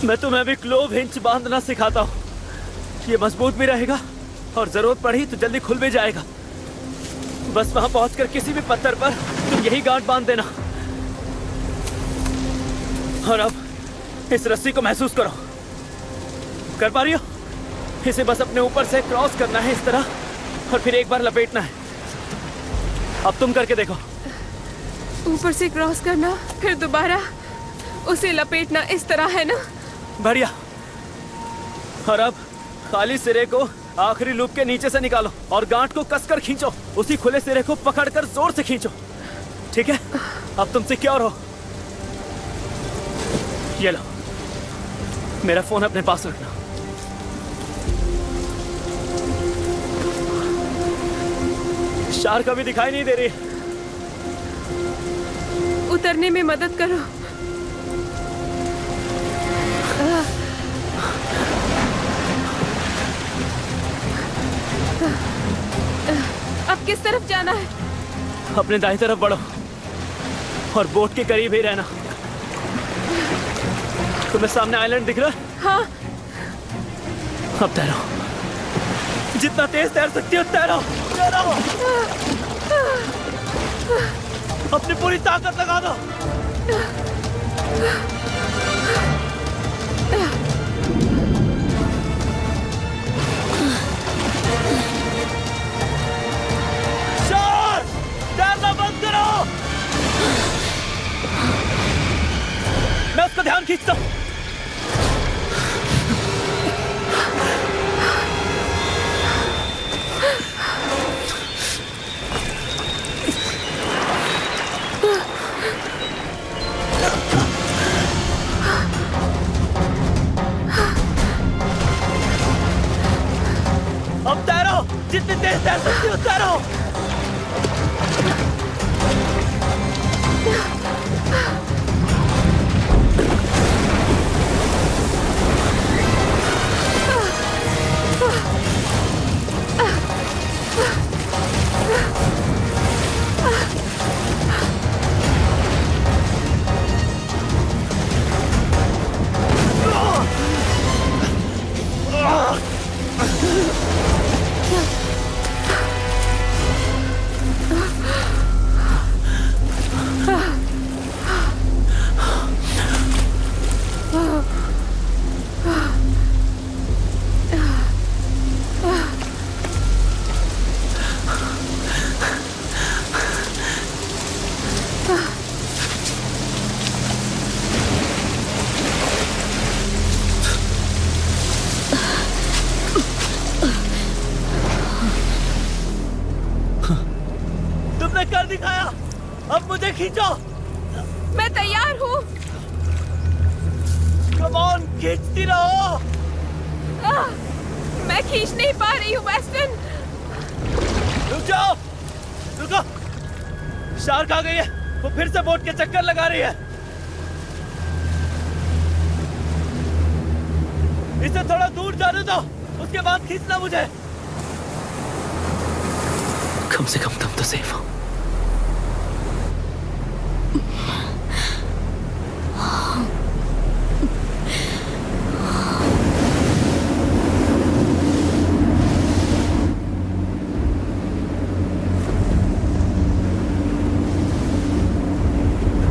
मैं तुम्हें अभी क्लोव हिंच बांधना सिखाता हूँ। ये मजबूत भी रहेगा और जरूरत पड़ी तो जल्दी खुल भी जाएगा। बस वहां पहुंचकर किसी भी पत्थर पर तुम यही गांठ बांध देना। और अब इस रस्सी को महसूस करो। कर पा रही हो? इसे बस अपने ऊपर से क्रॉस करना है इस तरह, और फिर एक बार लपेटना है। अब तुम करके देखो। ऊपर से क्रॉस करना, फिर दोबारा उसे लपेटना, इस तरह है ना? बढ़िया। और अब खाली सिरे को आखिरी लूप के नीचे से निकालो और गांठ को कसकर खींचो। उसी खुले सिरे को पकड़कर जोर से खींचो। ठीक है? अब तुम सिक्योर हो। ये लो, मेरा फोन अपने पास रखना। शार्क अभी दिखाई नहीं दे रही। उतरने में मदद करो। अब किस तरफ जाना है? अपने दाईं तरफ बढ़ो और बोट के करीब ही रहना। तुम्हें सामने आइलैंड दिख रहा है? हाँ। अब तैरो, जितना तेज तैर सकती हो तैरो। तैरो, अपनी पूरी ताकत लगा दो। शार्क, तैरना बंद करो। मैं उसका ध्यान खींचता हूँ। अब तैरो, जितनी तेज तैर सकती हो तैरो। तुमने कर दिखाया, अब मुझे खींचो। मैं तैयार हूँ। कम ऑन, खींचती रहो। मैं खींच नहीं पा रही हूँ वेस्टन। रुक जाओ, रुको। शार्क आ गई है, वो फिर से बोट के चक्कर लगा रही है। इसे थोड़ा दूर जाने दो, उसके बाद खींचना मुझे। कम से कम तुम तो सेफ हो।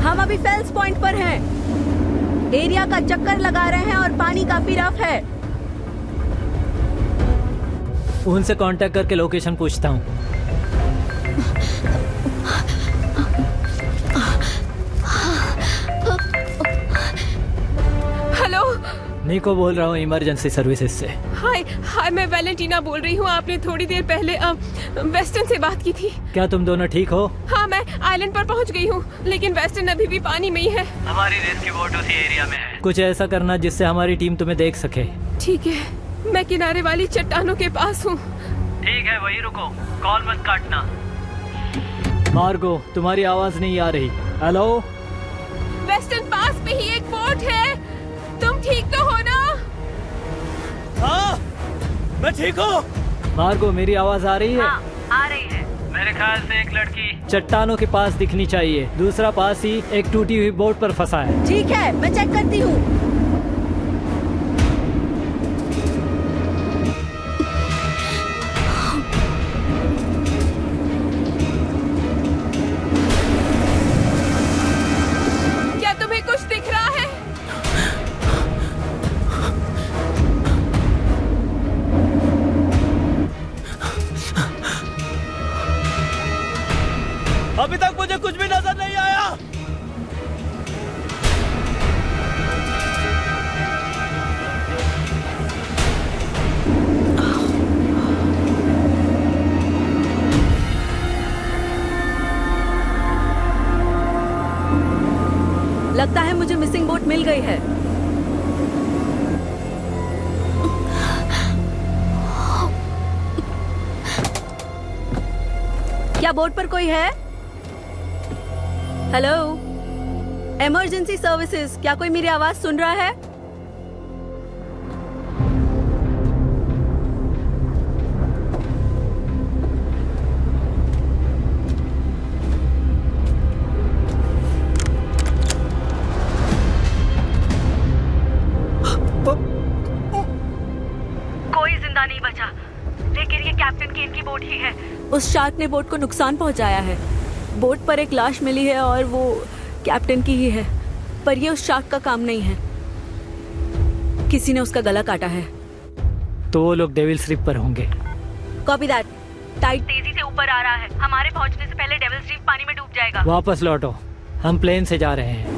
हम अभी फेल्स पॉइंट पर हैं। एरिया का चक्कर लगा रहे हैं और पानी काफी रफ है। उनसे कांटेक्ट करके लोकेशन पूछता हूँ। हेलो, निको बोल रहा हूँ इमरजेंसी सर्विसेज से। हाय हाय, मैं वैलेंटीना बोल रही हूँ। आपने थोड़ी देर पहले वेस्टन से बात की थी। क्या तुम दोनों ठीक हो? हाँ, मैं आइलैंड पर पहुँच गई हूँ, लेकिन वेस्टन अभी भी पानी में ही है। हमारी रेस्क्यू बोट उसी एरिया में है। कुछ ऐसा करना जिससे हमारी टीम तुम्हें देख सके। ठीक है, मैं किनारे वाली चट्टानों के पास हूँ। ठीक है, वही रुको, कॉल मत काटना। मार्गो, तुम्हारी आवाज नहीं आ रही। हेलो, वेस्टन पास में ही एक बोट है। तुम ठीक तो हो ना? हाँ, मैं ठीक हूँ। मार्गो, मेरी आवाज आ रही है? हाँ, आ रही है। मेरे ख्याल से एक लड़की चट्टानों के पास दिखनी चाहिए। दूसरा पास ही एक टूटी हुई बोट पर फंसा है। ठीक है, मैं चेक करती हूँ। लगता है मुझे मिसिंग बोट मिल गई है। क्या बोट पर कोई है? हेलो, इमरजेंसी सर्विसेज, क्या कोई मेरी आवाज सुन रहा है? कोई जिंदा नहीं बचा, लेकिन ये कैप्टन केन की बोट ही है। उस शार्क ने बोट को नुकसान पहुंचाया है। बोट पर एक लाश मिली है और वो कैप्टन की ही है, पर ये उस शार्क का काम नहीं है। किसी ने उसका गला काटा है। तो वो लोग डेविल्स रीफ पर होंगे। Copy that. टाइड तेजी से ऊपर आ रहा है। हमारे पहुंचने से पहले डेविल्स रीफ पानी में डूब जाएगा। वापस लौटो, हम प्लेन से जा रहे हैं।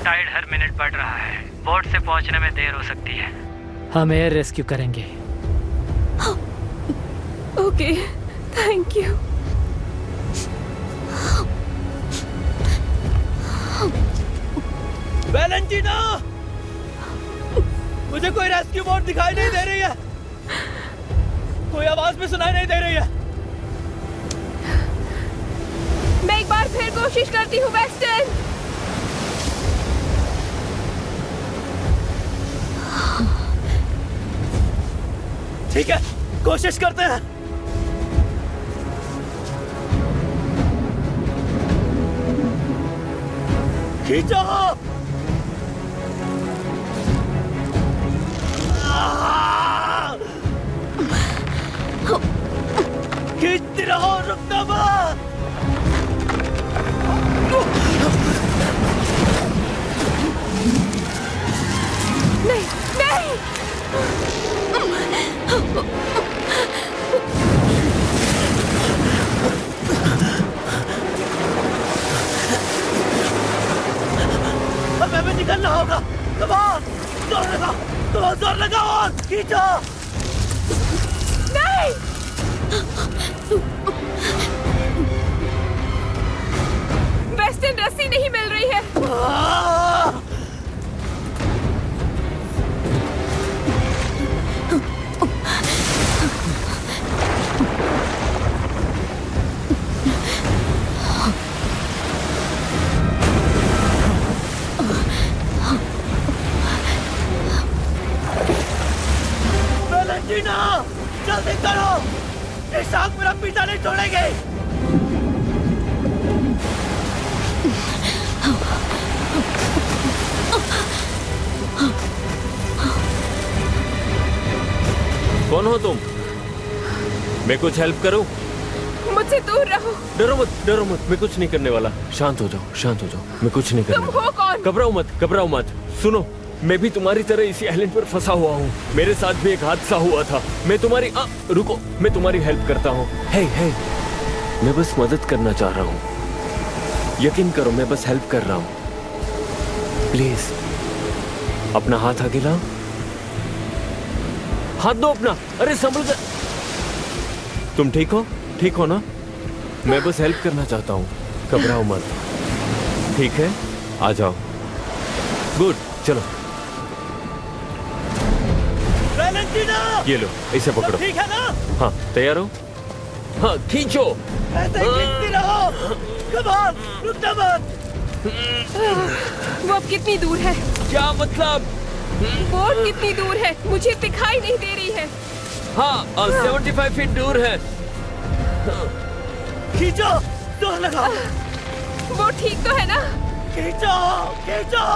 टाइड हर मिनट बढ़ रहा है, बोट से पहुंचने में देर हो सकती है। हम एयर रेस्क्यू करेंगे। Okay, thank you. वैलेंटीना, मुझे कोई रेस्क्यू बोट दिखाई नहीं दे रही है। कोई आवाज भी सुनाई नहीं दे रही है। मैं एक बार फिर कोशिश करती हूँ वेस्टर्न। ठीक है, कोशिश करते हैं। खींचो। खींचती रहो, रुकना मत। नहीं, नहीं। अब हमें निकलना होगा। कम ऑन, जोर लगाओ, तो जोर लगाओ और खींचो। नहीं। वेस्टर्न रस्सी नहीं मिल रही है। वैलेंटीना, जल्दी करो, ये शार्क मेरा पीछा नहीं छोड़ेंगे। कौन हो तुम? मैं कुछ हेल्प करूं? मुझसे दूर रहो। डरो मत, डरो मत, मैं कुछ नहीं करने वाला। शांत हो जाओ, शांत हो जाओ, मैं कुछ नहीं करने तुम हो कौन? घबराओ मत, घबराओ मत। सुनो, मैं भी तुम्हारी तरह इसी आइलैंड पर फंसा हुआ हूँ। मेरे साथ भी एक हादसा हुआ था। मैं तुम्हारी रुको, मैं तुम्हारी हेल्प करता हूँ। हे, मैं बस मदद करना चाह रहा हूँ। यकीन करो, मैं बस हेल्प कर रहा हूँ। प्लीज अपना हाथ आगे लाओ। हाथ दो अपना। अरे संभल कर। तुम ठीक हो? ठीक हो ना? मैं बस हेल्प करना चाहता हूँ, घबराओ मत। ठीक है, आ जाओ। गुड, चलो। ये लो, इसे पकड़ो। ठीक है ना? हाँ, तैयार हो? हाँ, खींचो। ऐसे ही खींचती रहो। कम ऑन, रुकना मत। वो अब कितनी दूर है? क्या मतलब? बोट कितनी दूर है? मुझे दिखाई नहीं दे रही है। हाँ, 75 फीट दूर है। खींचो, जोर लगाओ। वो ठीक तो है ना? खींचो, खींचो।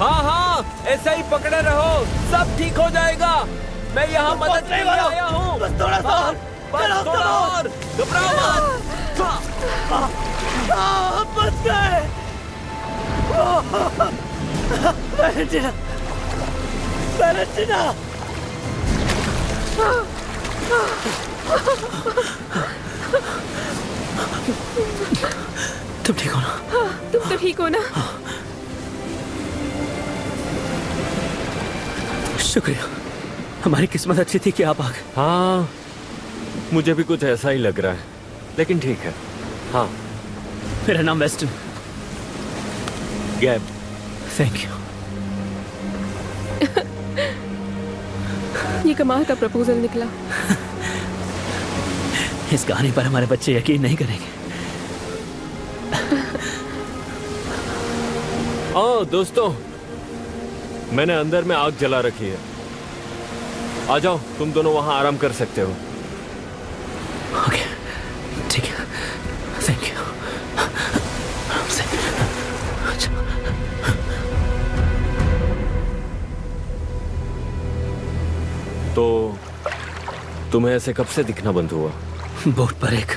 हाँ, ऐसा ही पकड़े रहो, सब ठीक हो जाएगा। मैं यहाँ मदद के लिए आया हूँ। बस थोड़ा सा और, बस थोड़ा और। घबराओ मत। बच गए। Valentina, Valentina. तुम ठीक हो ना? हाँ, तुम तो ठीक हो ना? शुक्रिया, हमारी किस्मत अच्छी थी कि आप आ गए। हाँ, मुझे भी कुछ ऐसा ही लग रहा है, लेकिन ठीक है, हाँ। मेरा नाम वेस्टन। गैब। Thank you. ये कमाल का प्रपोजल निकला। इस कहानी पर हमारे बच्चे यकीन नहीं करेंगे। दोस्तों, मैंने अंदर में आग जला रखी है। आ जाओ, तुम दोनों वहां आराम कर सकते हो। ओके, ठीक है। Thank you. तो तुम्हें ऐसे कब से दिखना बंद हुआ? बोट पर एक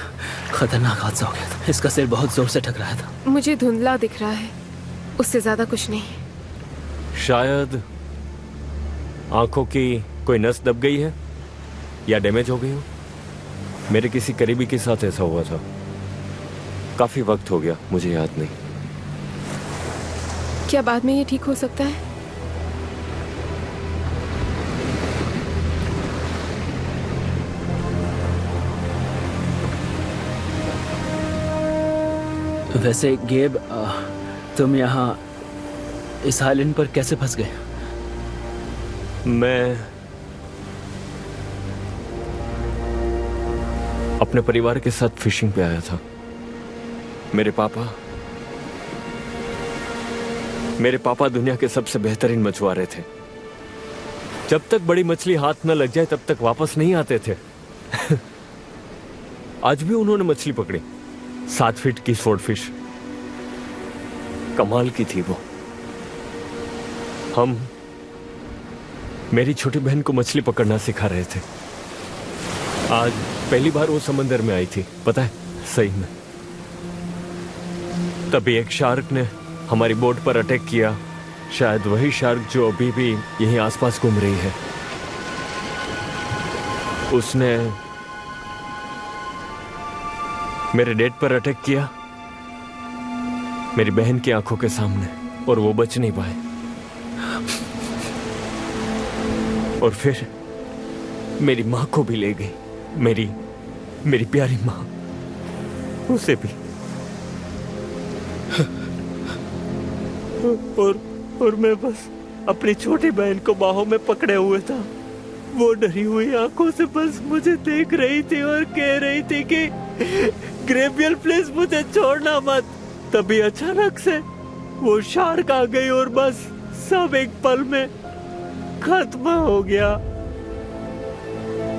खतरनाक हादसा हो गया था। इसका सिर बहुत जोर से टकराया था। मुझे धुंधला दिख रहा है, उससे ज्यादा कुछ नहीं। शायद आंखों की कोई नस दब गई है या डैमेज हो गई हो। मेरे किसी करीबी के साथ ऐसा हुआ था। काफी वक्त हो गया, मुझे याद नहीं। क्या बाद में ये ठीक हो सकता है? वैसे गेब, तुम यहाँ इस आइलैंड पर कैसे फंस गए? मैं अपने परिवार के साथ फिशिंग पे आया था। मेरे पापा दुनिया के सबसे बेहतरीन मछुआरे थे। जब तक बड़ी मछली हाथ न लग जाए तब तक वापस नहीं आते थे। आज भी उन्होंने मछली पकड़ी, 7 फीट की स्वॉर्ड फिश। कमाल की थी वो। हम मेरी छोटी बहन को मछली पकड़ना सिखा रहे थे। आज पहली बार वो समंदर में आई थी, पता है, सही में। तभी एक शार्क ने हमारी बोट पर अटैक किया। शायद वही शार्क जो अभी भी यहीं आसपास घूम रही है। उसने मेरे डैड पर अटैक किया, मेरी बहन की आंखों के सामने, और वो बच नहीं पाए। और फिर मेरी माँ को भी ले गई, मेरी प्यारी माँ, उसे भी। और मैं बस अपनी छोटी बहन को बाहों में पकड़े हुए था। वो डरी हुई आंखों से बस मुझे देख रही थी और कह रही थी कि ग्रेवियल प्लीज मुझे छोड़ना मत। तभी अचानक से वो शार्क आ गई और बस सब एक पल में खत्म हो गया।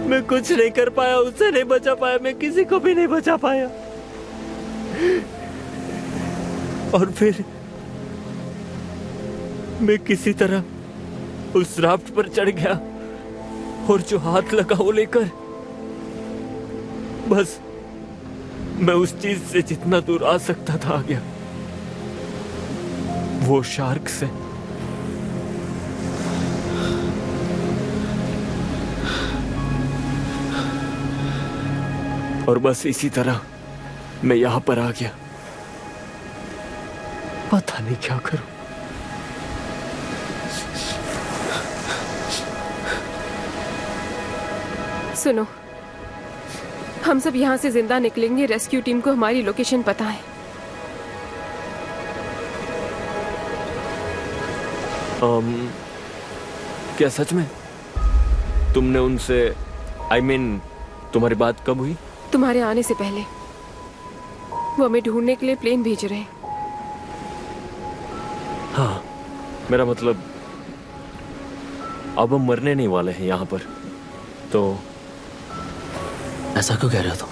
मैं कुछ नहीं कर पाया, उसे नहीं बचा पाया, मैं किसी को भी नहीं बचा पाया। और फिर मैं किसी तरह उस राफ्ट पर चढ़ गया और जो हाथ लगा वो लेकर बस मैं उस चीज से जितना दूर आ सकता था आ गया, वो शार्क से। और बस इसी तरह मैं यहां पर आ गया। पता नहीं क्या करूं। सुनो, हम सब यहाँ से जिंदा निकलेंगे। रेस्क्यू टीम को हमारी लोकेशन पता है। क्या सच में तुमने उनसे, तुम्हारी बात कब हुई? तुम्हारे आने से पहले। वो हमें ढूंढने के लिए प्लेन भेज रहे हैं। हाँ, मेरा मतलब अब हम मरने नहीं वाले हैं यहाँ पर। तो ऐसा क्यों कह रहे हो तुम?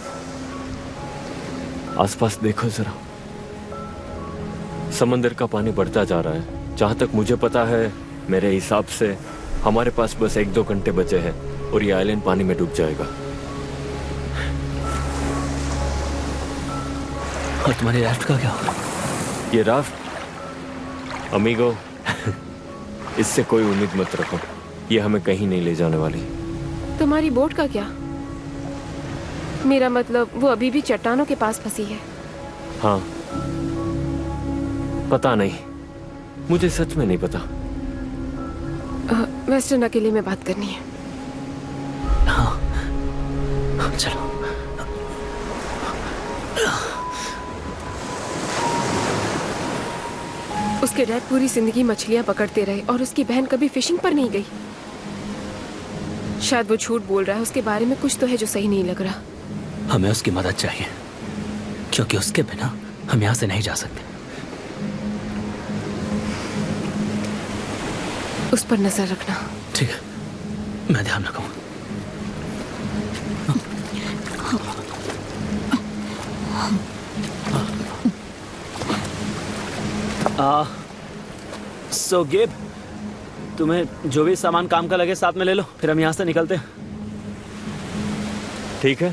आसपास देखो जरा, समंदर का पानी बढ़ता जा रहा है। जहां तक मुझे पता है, मेरे हिसाब से हमारे पास बस 1-2 घंटे बचे हैं और ये आइलैंड पानी में डूब जाएगा। और तुम्हारी राफ्ट का क्या होगा? ये राफ्ट, अमीगो, इससे कोई उम्मीद मत रखो। ये हमें कहीं नहीं ले जाने वाली। तुम्हारी बोट का क्या? मेरा मतलब वो अभी भी चट्टानों के पास फंसी है। हाँ, पता नहीं, मुझे सच में नहीं पता। वेस्टर्न, अकेले में बात करनी है। हाँ, चलो। उसके डैड पूरी जिंदगी मछलियां पकड़ते रहे और उसकी बहन कभी फिशिंग पर नहीं गई। शायद वो झूठ बोल रहा है, उसके बारे में कुछ तो है जो सही नहीं लग रहा। हमें उसकी मदद चाहिए, क्योंकि उसके बिना हम यहाँ से नहीं जा सकते। उस पर नजर रखना। ठीक है, मैं ध्यान रखूंगा। सो गेब, तुम्हें जो भी सामान काम का लगे साथ में ले लो, फिर हम यहाँ से निकलते हैं। ठीक है।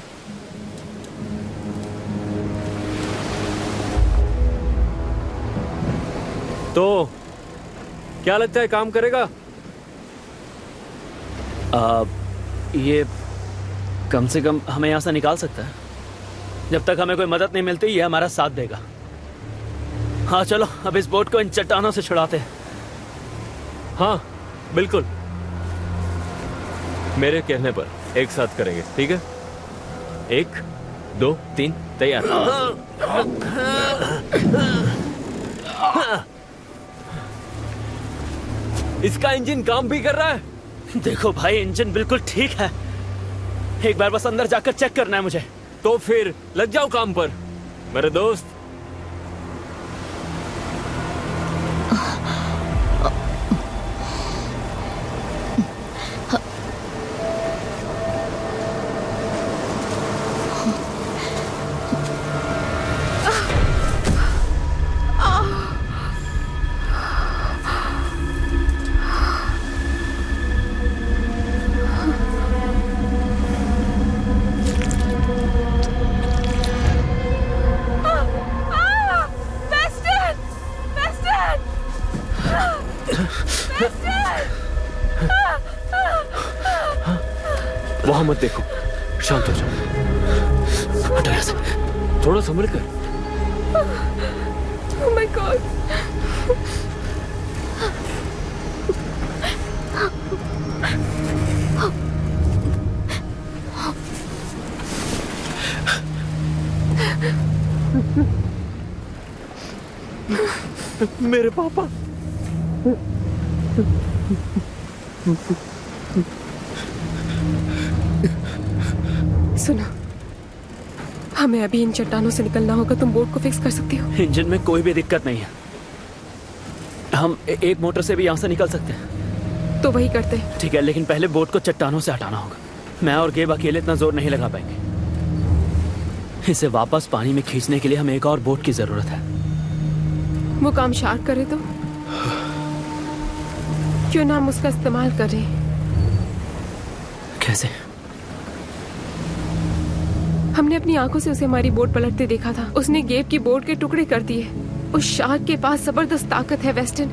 तो क्या लगता है काम करेगा? ये कम से कम हमें यहाँ से निकाल सकता है। जब तक हमें कोई मदद नहीं मिलती ये हमारा साथ देगा। हाँ चलो, अब इस बोट को इन चट्टानों से छुड़ाते हैं। हाँ बिल्कुल, मेरे कहने पर एक साथ करेंगे, ठीक है? 1 2 3 तैयार। इसका इंजन काम भी कर रहा है। देखो भाई, इंजन बिल्कुल ठीक है। एक बार बस अंदर जाकर चेक करना है मुझे। तो फिर लग जाओ काम पर मेरे दोस्त। वहां मत देखो, शांत हो जाओ। हटो यहाँ से। थोड़ा संभल कर। Oh my God! मेरे पापा। सुनो, हमें अभी इन चट्टानों से निकलना होगा। तुम बोट को फिक्स कर सकती हो? इंजन में कोई भी दिक्कत नहीं है। हम एक मोटर से भी यहाँ से निकल सकते हैं। तो वही करते हैं। ठीक है, लेकिन पहले बोट को चट्टानों से हटाना होगा। मैं और गेब अकेले इतना जोर नहीं लगा पाएंगे। इसे वापस पानी में खींचने के लिए हमें एक और बोट की जरूरत है। वो काम शार्क करे तो क्यों ना हम उसका इस्तेमाल करें? कैसे? हमने अपनी आंखों से उसे हमारी बोट पलटते देखा था। उसने गेब की बोट के टुकड़े कर दिए। उस शार्क के पास जबरदस्त ताकत है वेस्टर्न,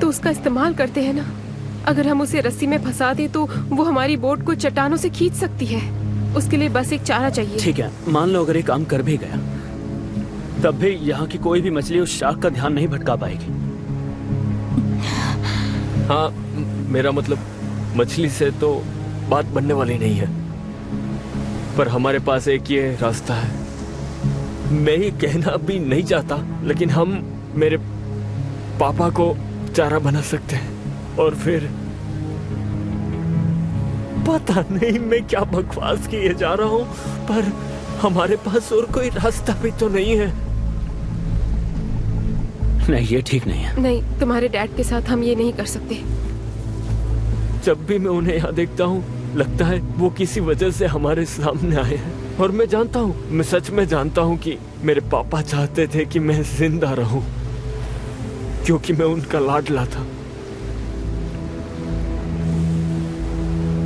तो उसका इस्तेमाल करते हैं ना। अगर हम उसे रस्सी में फंसा दे तो वो हमारी बोट को चट्टानों से खींच सकती है। उसके लिए बस एक चारा चाहिए। ठीक है, मान लो अगर ये काम कर भी गया, तब भी यहाँ की कोई भी मछली उस शार्क का ध्यान नहीं भटका पाएगी। हाँ, मेरा मतलब मछली से तो बात बनने वाली नहीं है, पर हमारे पास एक ये रास्ता है। मैं ये कहना भी नहीं चाहता, लेकिन हम मेरे पापा को चारा बना सकते हैं। और फिर पता नहीं मैं क्या बकवास किए जा रहा हूं, पर हमारे पास और कोई रास्ता भी तो नहीं है। नहीं, ये ठीक नहीं है। नहीं, तुम्हारे डैड के साथ हम ये नहीं कर सकते। जब भी मैं उन्हें यहाँ देखता हूँ, लगता है वो किसी वजह से हमारे सामने आए हैं। और मैं जानता हूँ, मैं सच में जानता हूँ कि मेरे पापा चाहते थे कि मैं जिंदा रहूं, क्योंकि मैं उनका लाडला था।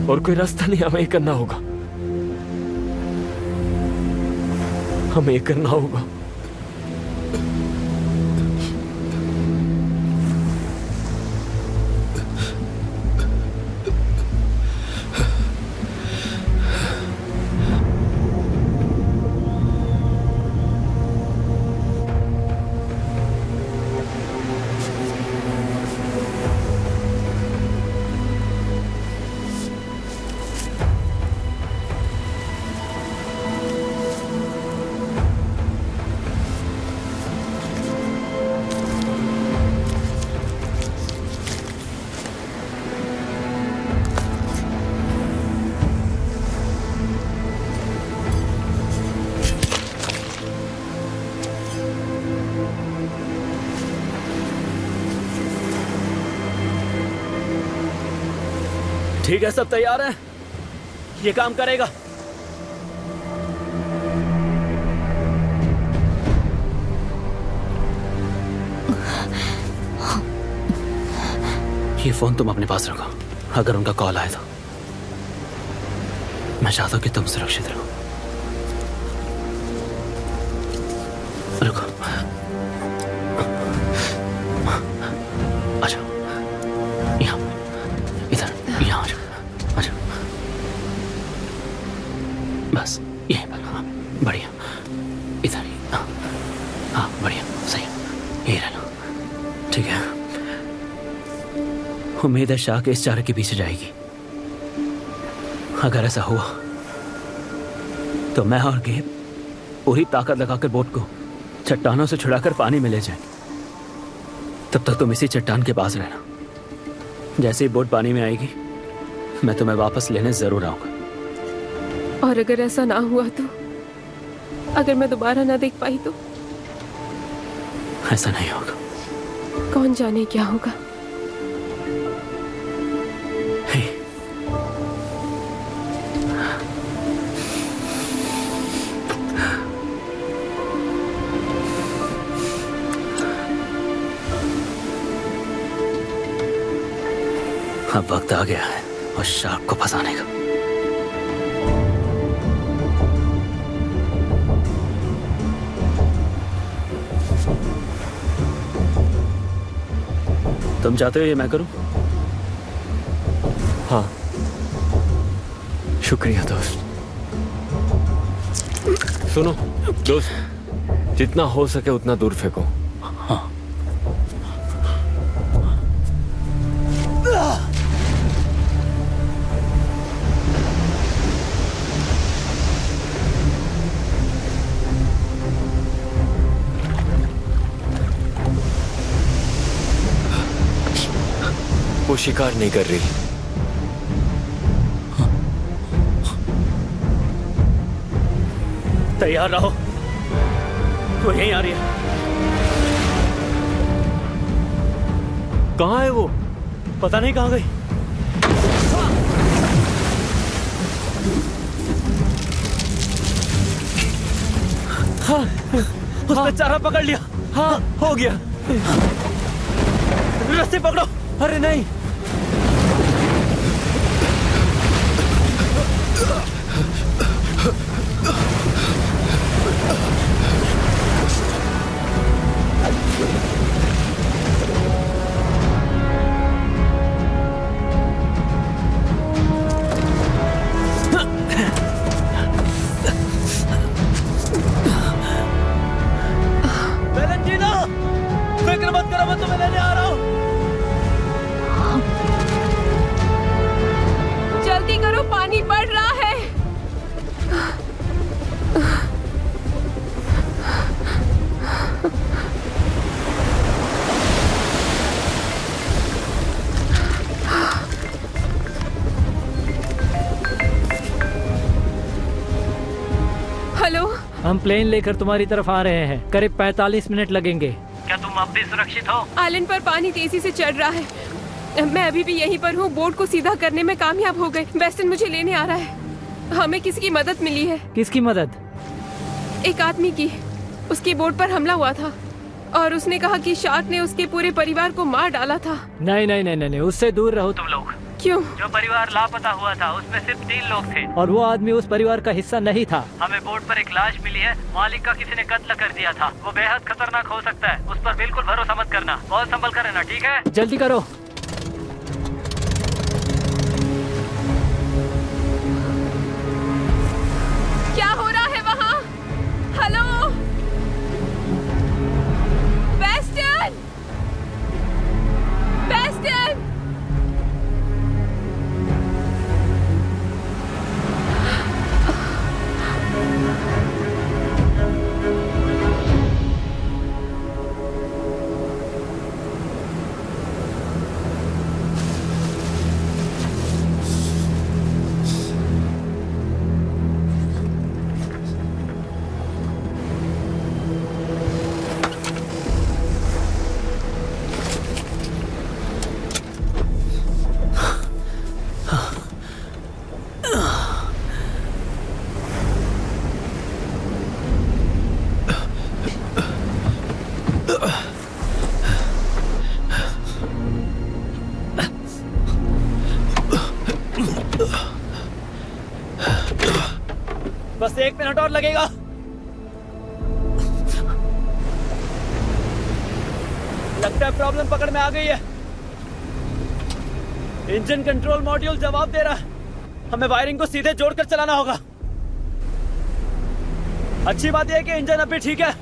और कोई रास्ता नहीं, हमें ये करना होगा। हमें ये करना होगा। ठीक है, सब तैयार हैं? ये काम करेगा। ये फोन तुम अपने पास रखो। अगर उनका कॉल आए तो मैं चाहता हूं कि तुम सुरक्षित रहो। रुको, आ जाओ यहाँ, इधर, यहाँ आ जाओ, आ जाओ। बस यहीं पर। हाँ, बढ़िया, इधर ही। हाँ हाँ, बढ़िया, सही, यही रहना। ठीक है। उम्मीद है शाह के इस चारे के पीछे जाएगी। अगर ऐसा हुआ तो मैं और गेब पूरी ताकत लगाकर बोट को चट्टानों से छुड़ाकर पानी में ले जाएंगे। तब तक तुम इसी चट्टान के पास रहना। जैसे ही बोट पानी में आएगी मैं तुम्हें वापस लेने जरूर आऊंगा। और अगर ऐसा ना हुआ तो, अगर मैं दोबारा ना देख पाई तो? ऐसा नहीं होगा। कौन जाने क्या होगा। अब वक्त आ गया है उस शार्क को फंसाने का। तुम चाहते हो ये मैं करूं? हाँ, शुक्रिया दोस्त। सुनो दोस्त, जितना हो सके उतना दूर फेंको। हाँ। वो शिकार नहीं कर रही। तैयार रहो, वो यहीं आ रही है। कहाँ है वो? पता नहीं कहाँ गई। हाँ, उसने चारा पकड़ लिया। हाँ, हो गया। रस्सी पकड़ो। अरे नहीं, वेलेंटीना, फिक्र मत करो, मैं तुम्हें लेने आ रहा हूँ। जल्दी करो, पानी बढ़ रहा है। हेलो, हम प्लेन लेकर तुम्हारी तरफ आ रहे हैं। करीब 45 मिनट लगेंगे। क्या तुम अब भी सुरक्षित हो? आइलैंड पर पानी तेजी से चढ़ रहा है। मैं अभी भी यहीं पर हूँ। बोट को सीधा करने में कामयाब हो गए। वेस्टर्न मुझे लेने आ रहा है। हमें किसी की मदद मिली है। किसकी मदद? एक आदमी की। उसकी बोट पर हमला हुआ था और उसने कहा कि शार्क ने उसके पूरे परिवार को मार डाला था। नहीं नहीं नहीं नहीं, उससे दूर रहो तुम लोग। क्यों? जो परिवार लापता हुआ था उसमें सिर्फ 3 लोग थे और वो आदमी उस परिवार का हिस्सा नहीं था। हमें बोट पर एक लाश मिली है। मालिक का किसी ने कत्ल कर दिया था। वो बेहद खतरनाक हो सकता है। उस पर बिल्कुल भरोसा मत करना। बहुत संभल कर रहना, ठीक है? जल्दी करो। क्या हो रहा है वहाँ? Hello western, western. लगेगा। लगता है प्रॉब्लम पकड़ में आ गई है। इंजन कंट्रोल मॉड्यूल जवाब दे रहा है। हमें वायरिंग को सीधे जोड़कर चलाना होगा। अच्छी बात यह है कि इंजन अभी ठीक है।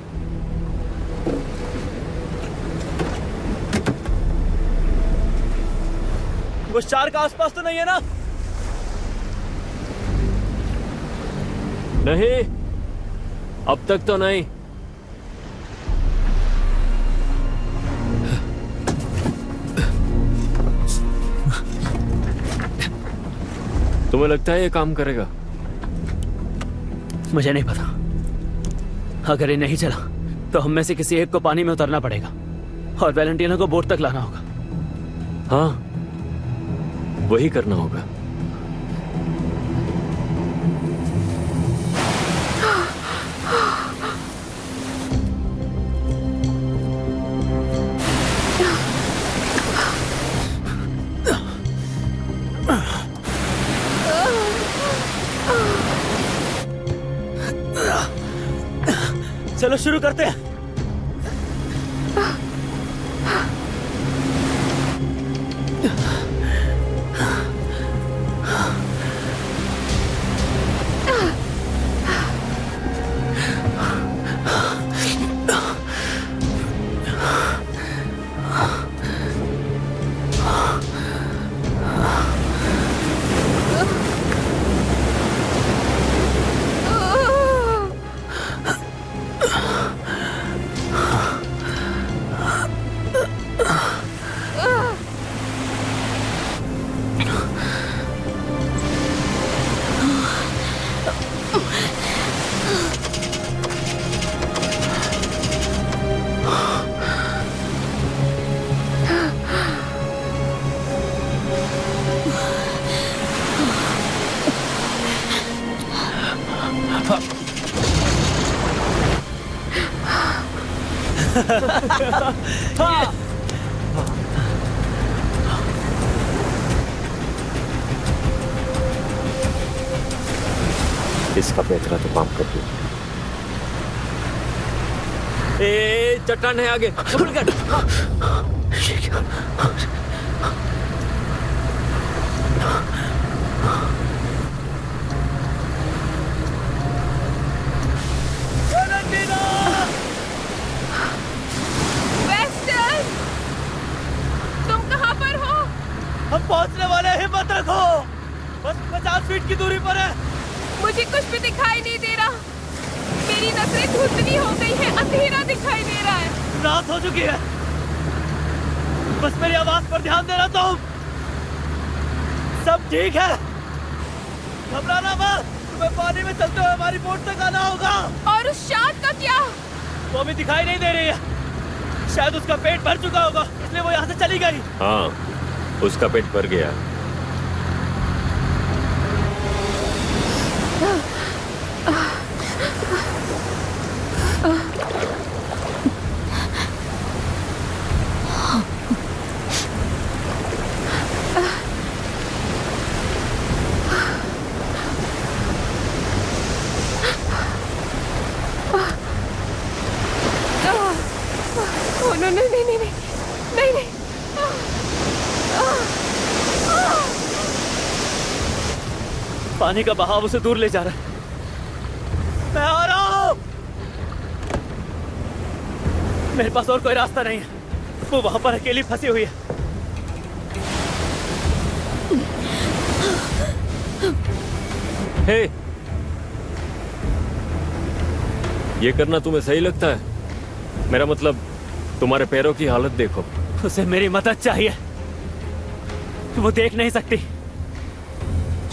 वो शार्क आसपास तो नहीं है ना? नहीं, अब तक तो नहीं। तुम्हें लगता है ये काम करेगा? मुझे नहीं पता। अगर ये नहीं चला तो हम में से किसी एक को पानी में उतरना पड़ेगा और वैलेंटिनो को बोट तक लाना होगा। हाँ, वही करना होगा। चलो शुरू करते हैं। इसका पैतरा तो काम कर दो। ए, चट्टान है आगे, पकड़ कर। वेस्टर्न, तुम कहाँ पर हो? हम पहुंचने वाले हैं, हिम्मत रखो। बस 50 फीट की दूरी पर है। मुझे कुछ भी दिखाई नहीं दे रहा। मेरी नजरें धुंधली हो गई है, अंधेरा दिखाई दे रहा है। रात हो चुकी है। बस मेरी आवाज पर ध्यान देना तुम। सब ठीक है, घबराना मत। तुम्हें पानी में चलते हुए हमारी बोट तक आना होगा। और उस शार्क का क्या? वो अभी दिखाई नहीं दे रही है। शायद उसका पेट भर चुका होगा, इसलिए वो यहाँ से चली गई। हाँ, उसका पेट भर गया। नहीं। पानी का बहाव उसे दूर ले जा रहा है। मैं आ रहा हूं। मेरे पास और कोई रास्ता नहीं है। वो वहां पर अकेली फंसी हुई है। हे, ये करना तुम्हें सही लगता है? मेरा मतलब, तुम्हारे पैरों की हालत देखो। उसे मेरी मदद चाहिए। वो देख नहीं सकती।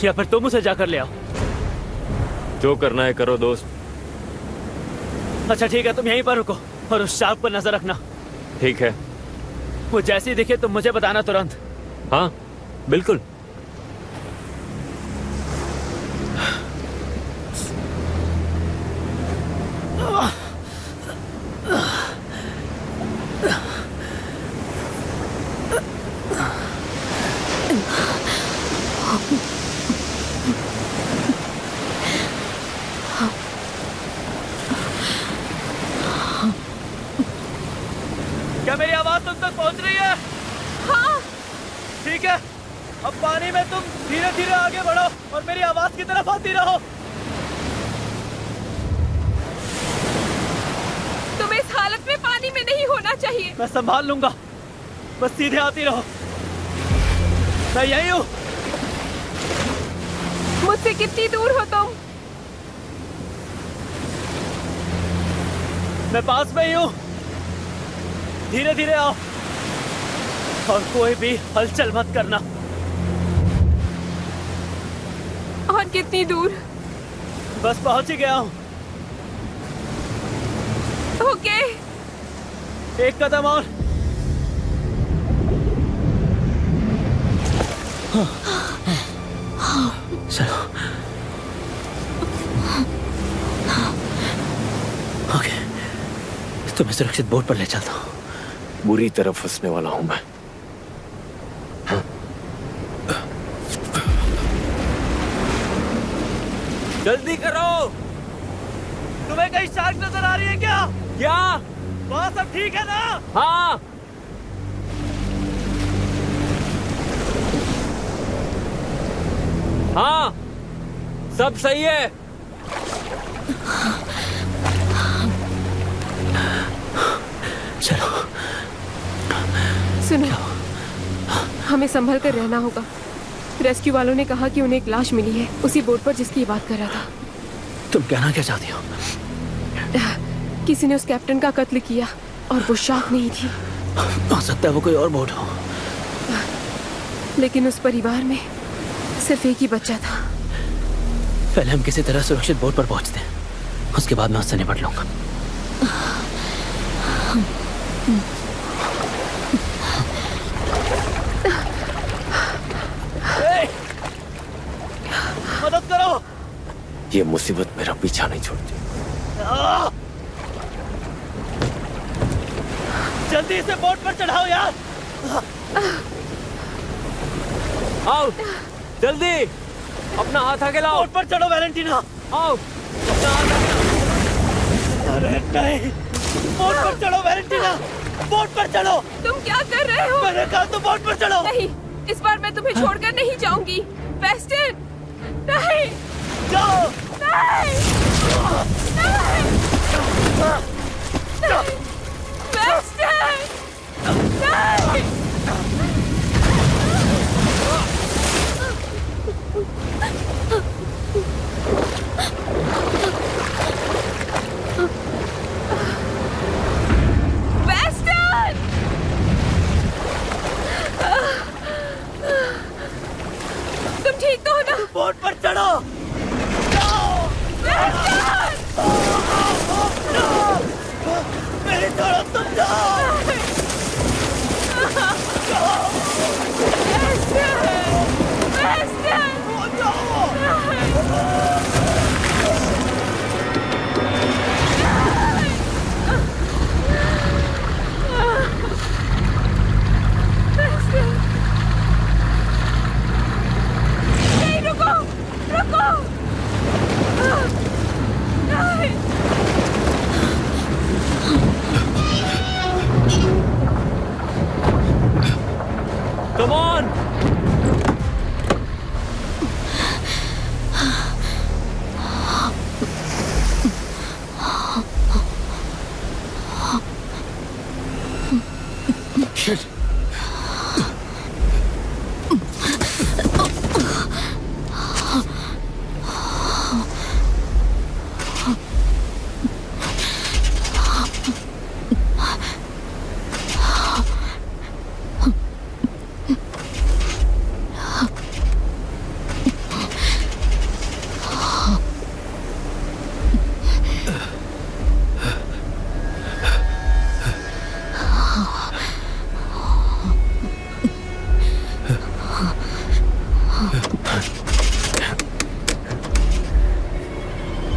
या फिर तुम उसे जाकर ले आओ। जो करना है करो दोस्त। अच्छा ठीक है, तुम यहीं पर रुको और उस शार्क पर नजर रखना। ठीक है। वो जैसी दिखे तुम मुझे बताना तुरंत। हाँ, बिल्कुल। आवाज तुम तक पहुंच रही है? हाँ। ठीक है, अब पानी में तुम धीरे धीरे आगे बढ़ो और मेरी आवाज की तरफ आती रहो। तुम्हें इस हालत में पानी में नहीं होना चाहिए। मैं संभाल लूंगा, बस सीधे आती रहो। मैं यही हूँ। मुझसे कितनी दूर हो तुम? मैं पास में ही हूँ। धीरे धीरे आओ और कोई भी हलचल मत करना। और कितनी दूर? बस पहुंच ही गया हूँ। ओके। एक कदम और। चलो। ओके, तुम्हें सुरक्षित बोट पर ले चलता हूँ। बुरी तरह फंसने वाला हूं मैं। जल्दी करो। तुम्हें कहीं शार्क नजर आ रही है क्या? क्या? वहाँ सब ठीक है ना? हाँ। हाँ, सब सही है। चलो। सुनो, हमें संभल कर रहना होगा। रेस्क्यू वालों ने कहा कि उन्हें एक लाश मिली है उसी बोट पर जिसकी बात कर रहा था। तुम कहना क्या चाहती हो? किसी ने उस कैप्टन का कत्ल किया और वो शार्क नहीं थी। हो सकता है वो कोई और बोट हो। लेकिन उस परिवार में सिर्फ एक ही बच्चा था। पहले हम किसी तरह सुरक्षित बोट पर पहुंचते हैं, उसके बाद मैं उससे निपट लूंगा। मदद करो। ये मुसीबत मेरा पीछा नहीं छोड़ती। जल्दी इसे बोट पर चढ़ाओ यार। आओ, जल्दी अपना हाथ आगे लाओ। बोट पर चढ़ो वैलेंटीना। आओ, अपना हाथ आगे लाओ। अरे नहीं, बोट पर चढ़ो वैलेंटीना, बोट पर चढ़ो। तुम क्या कर रहे हो? मैंने कहा तो बोट पर चढ़ो। नहीं, इस बार मैं तुम्हें छोड़कर नहीं जाऊंगी। वेस्टर्न, नहीं, जाओ। नहीं, नहीं, वेस्टर्न, नहीं। वेस्टर्न! तुम ठीक तो हो ना? बोट पर चढ़ो। मेरी छोड़ो, तुम जाओ। नहीं, रुको, रुको। नहीं। Come on! Shit!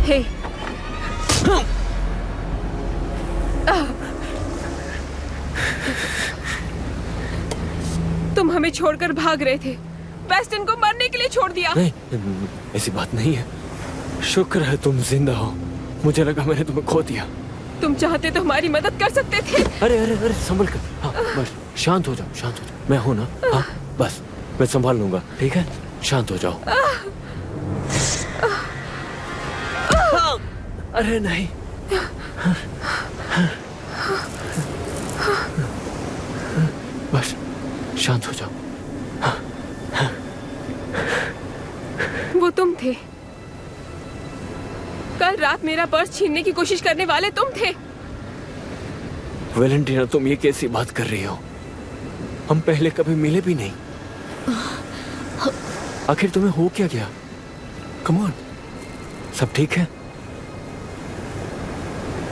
हे, तुम हमें छोड़कर भाग रहे थे। वेस्टर्न को मरने के लिए छोड़ दिया। नहीं, ऐसी बात नहीं है। शुक्र है तुम जिंदा हो। मुझे लगा मैंने तुम्हें खो दिया। तुम चाहते तो हमारी मदद कर सकते थे। अरे अरे अरे संभल कर। हाँ बस शांत हो जाओ, शांत हो जाओ। मैं हूं ना। हाँ बस मैं संभाल लूंगा, ठीक है? शांत हो जाओ। हाँ, अरे नहीं। बस शांत हो जाओ। वो तुम थे, कल रात मेरा पर्स छीनने की कोशिश करने वाले तुम थे। वेलेंटिना, तुम ये कैसी बात कर रही हो? हम पहले कभी मिले भी नहीं। आखिर तुम्हें हो क्या गया? कम ऑन, सब ठीक है?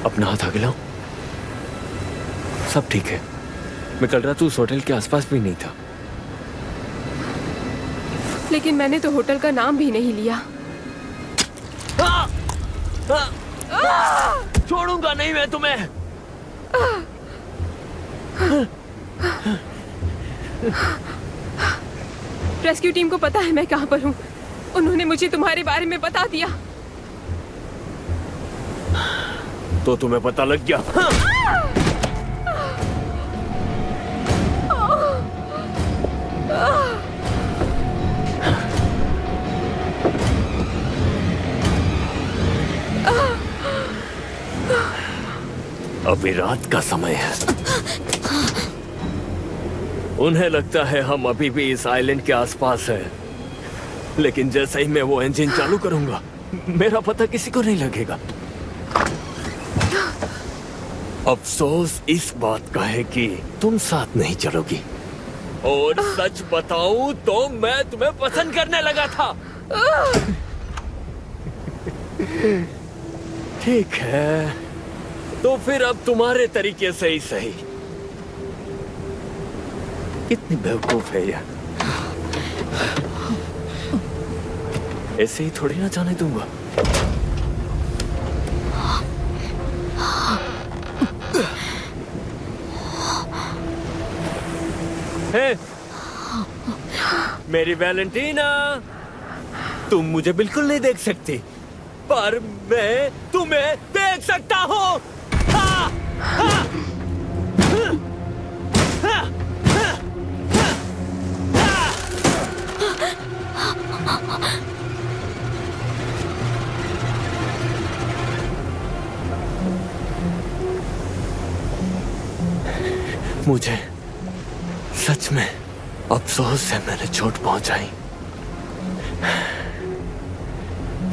अपना हाथ आगे लाओ। सब ठीक है। मैं कल रात उस होटल के आसपास भी नहीं था। लेकिन मैंने तो होटल का नाम भी नहीं लिया। छोड़ूंगा नहीं मैं तुम्हें। रेस्क्यू टीम को पता है मैं कहां पर हूं। उन्होंने मुझे तुम्हारे बारे में बता दिया। तो तुम्हें पता लग गया? अभी रात का समय है। उन्हें लगता है हम अभी भी इस आइलैंड के आसपास हैं, लेकिन जैसे ही मैं वो इंजन चालू करूंगा, मेरा पता किसी को नहीं लगेगा। अफसोस इस बात का है कि तुम साथ नहीं चलोगी। और सच बताऊं तो मैं तुम्हें पसंद करने लगा था। ठीक है, तो फिर अब तुम्हारे तरीके से ही सही। कितनी बेवकूफ है यह। ऐसे ही थोड़ी ना जाने दूंगा। हे, मेरी वैलेंटीना, तुम मुझे बिल्कुल नहीं देख सकती, पर मैं तुम्हें देख सकता हूँ। मुझे सच में अफसोस है मैंने चोट पहुंचाई।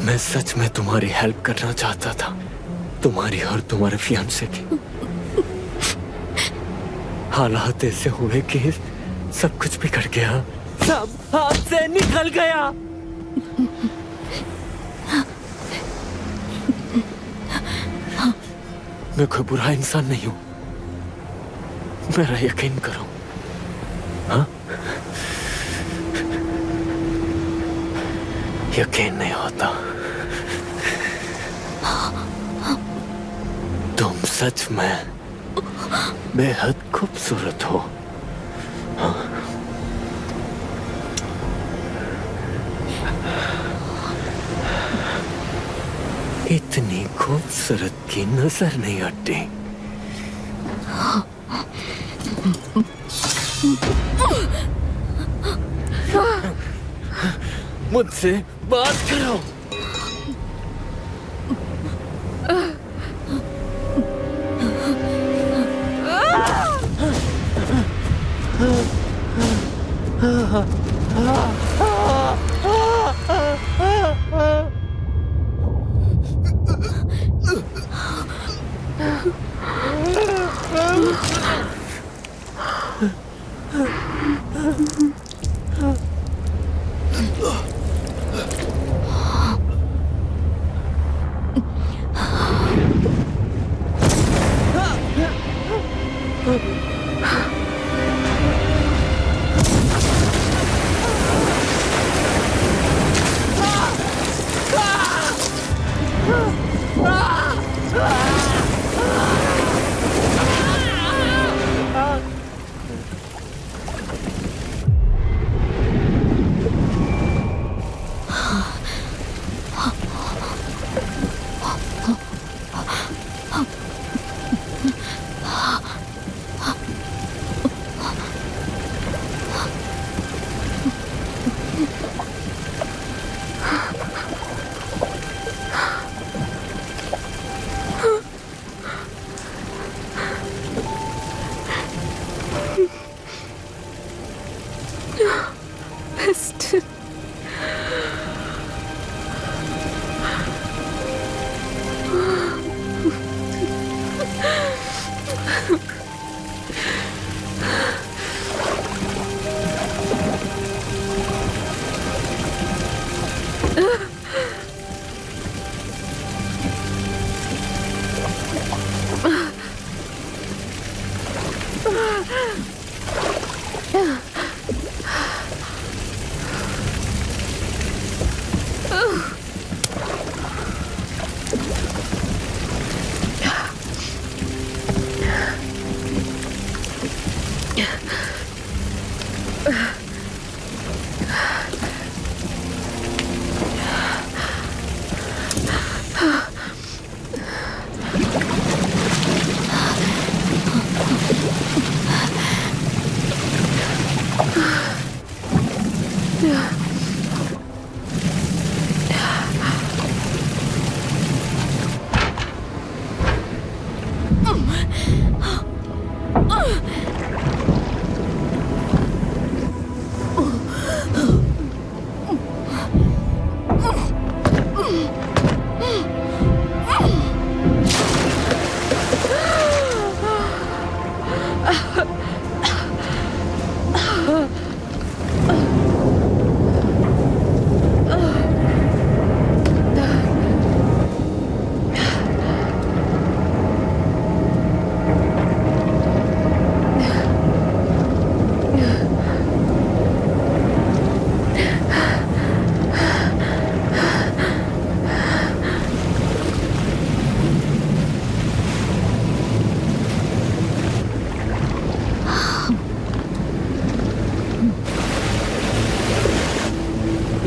मैं सच में तुम्हारी हेल्प करना चाहता था, तुम्हारी और तुम्हारे फियांसे की। हालात ऐसे हुए कि सब कुछ बिगड़ गया, सब हाथ से निकल गया। मैं कोई बुरा इंसान नहीं हूं, मेरा यकीन करो। हाँ? यकीन नहीं होता। तुम सच में बेहद खूबसूरत हो। हाँ? इतनी खूबसूरत की नजर नहीं हटती। मुझसे बात करो।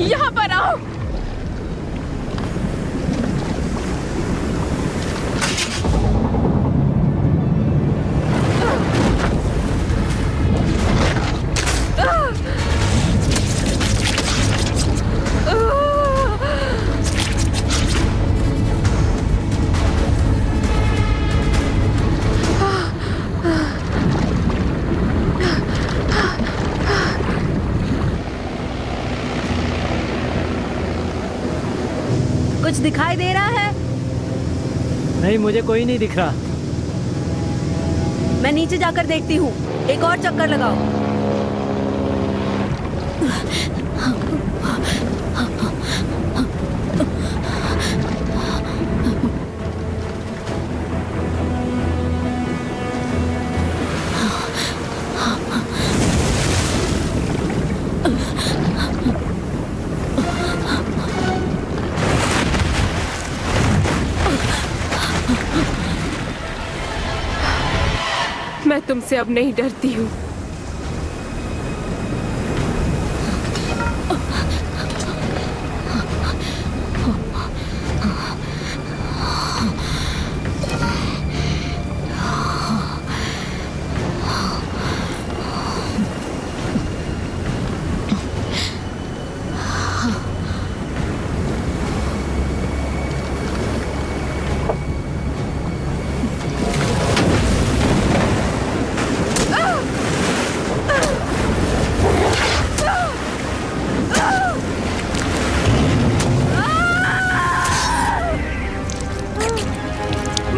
यहाँ पर आओ। कुछ दिखाई दे रहा है? नहीं, मुझे कोई नहीं दिख रहा। मैं नीचे जाकर देखती हूँ। एक और चक्कर लगाओ। मैं तुमसे अब नहीं डरती हूँ।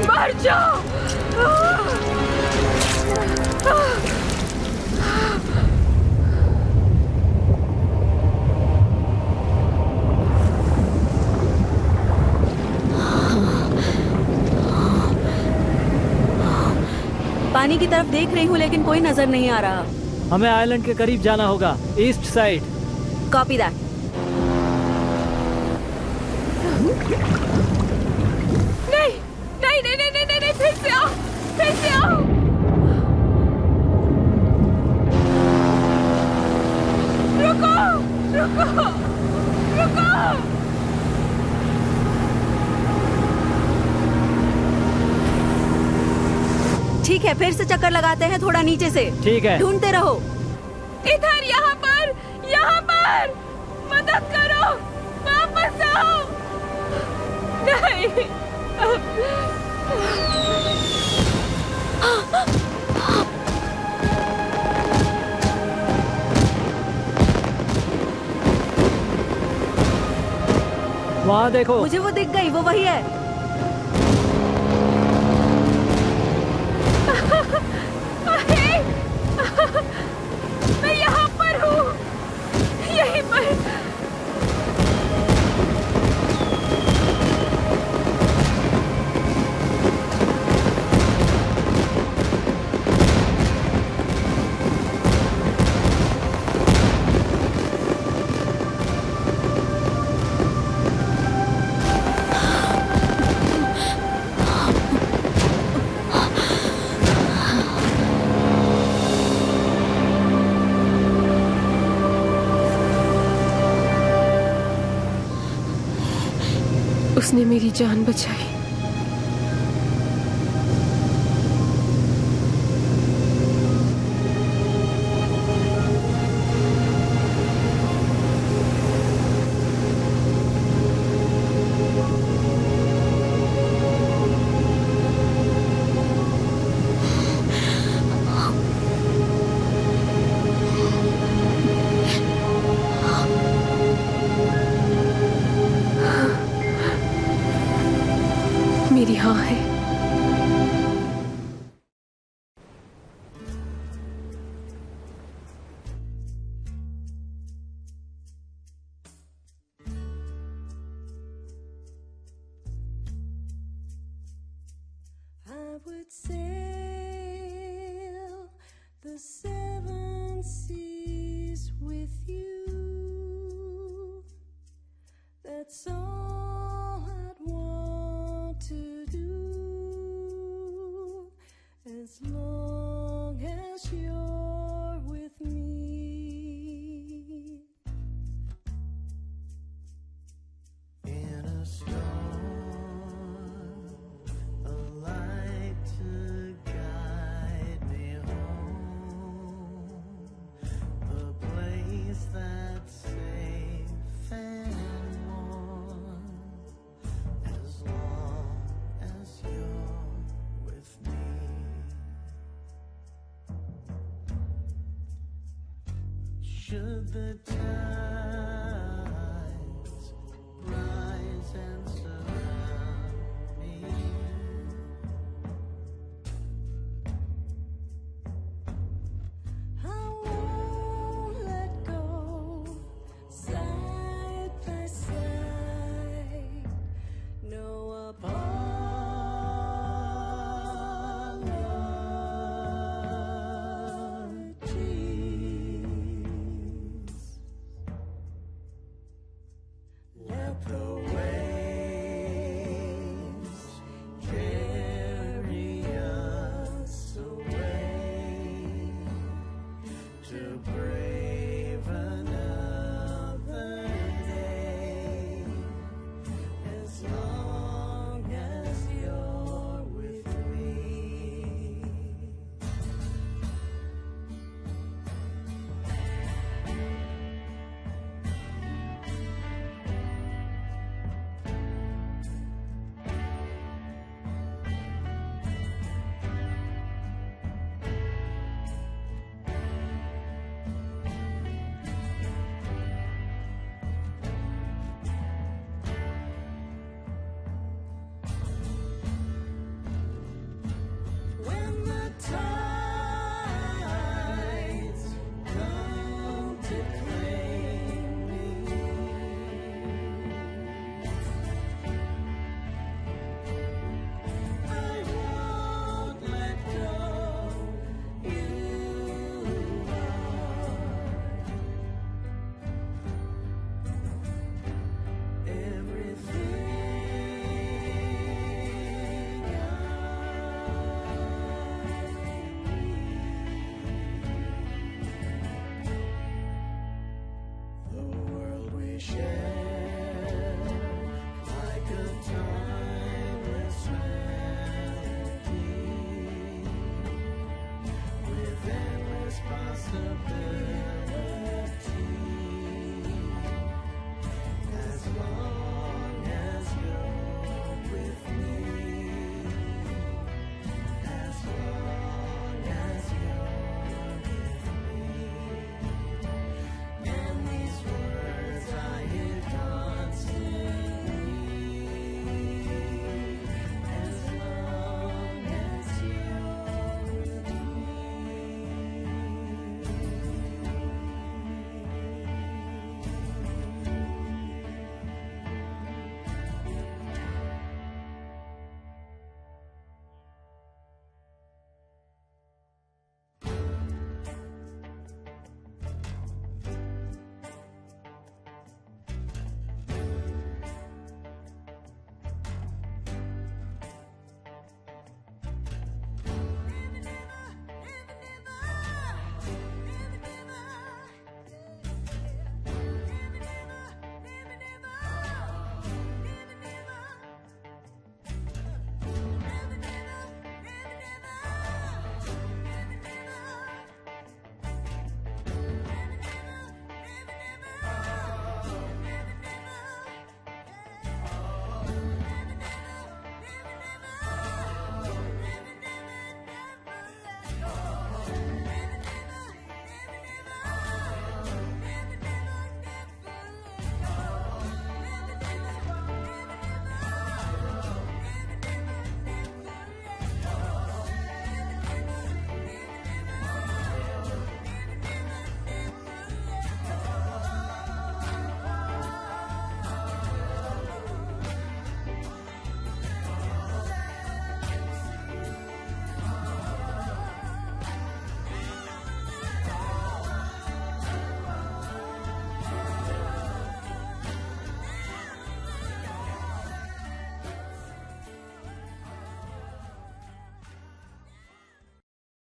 मर जाओ। पानी की तरफ देख रही हूँ लेकिन कोई नजर नहीं आ रहा। हमें आइलैंड के करीब जाना होगा, ईस्ट साइड। Copy that. नहीं नहीं नहीं नहीं नहीं नहीं, फिर से आओ, फिर से आओ। रुको रुको रुको। ठीक है, फिर से चक्कर लगाते हैं, थोड़ा नीचे से। ठीक है। ढूंढते रहो। इधर, यहाँ पर, यहाँ पर। मदद करो, वापस आओ। नहीं। वहाँ देखो। मुझे वो दिख गई, वो वही है। मैं यहाँ पर हूँ, यहीं पर। उसने मेरी जान बचाई। मेरी हाँ है। I would sail the 7 seas with you. That's all I'd want to do, as long as you're with me. In a storm, a light to guide me home, a place that's safe and warm, as long as you're with me. Should the tides rise and surround me, I won't let go. Side by side, no apologies. Let the waves carry us away to brave another day, as long as you're with me. When the tides come to claim me, I won't let go. You are everything the world we share, like a timeless melody, with endless possibilities.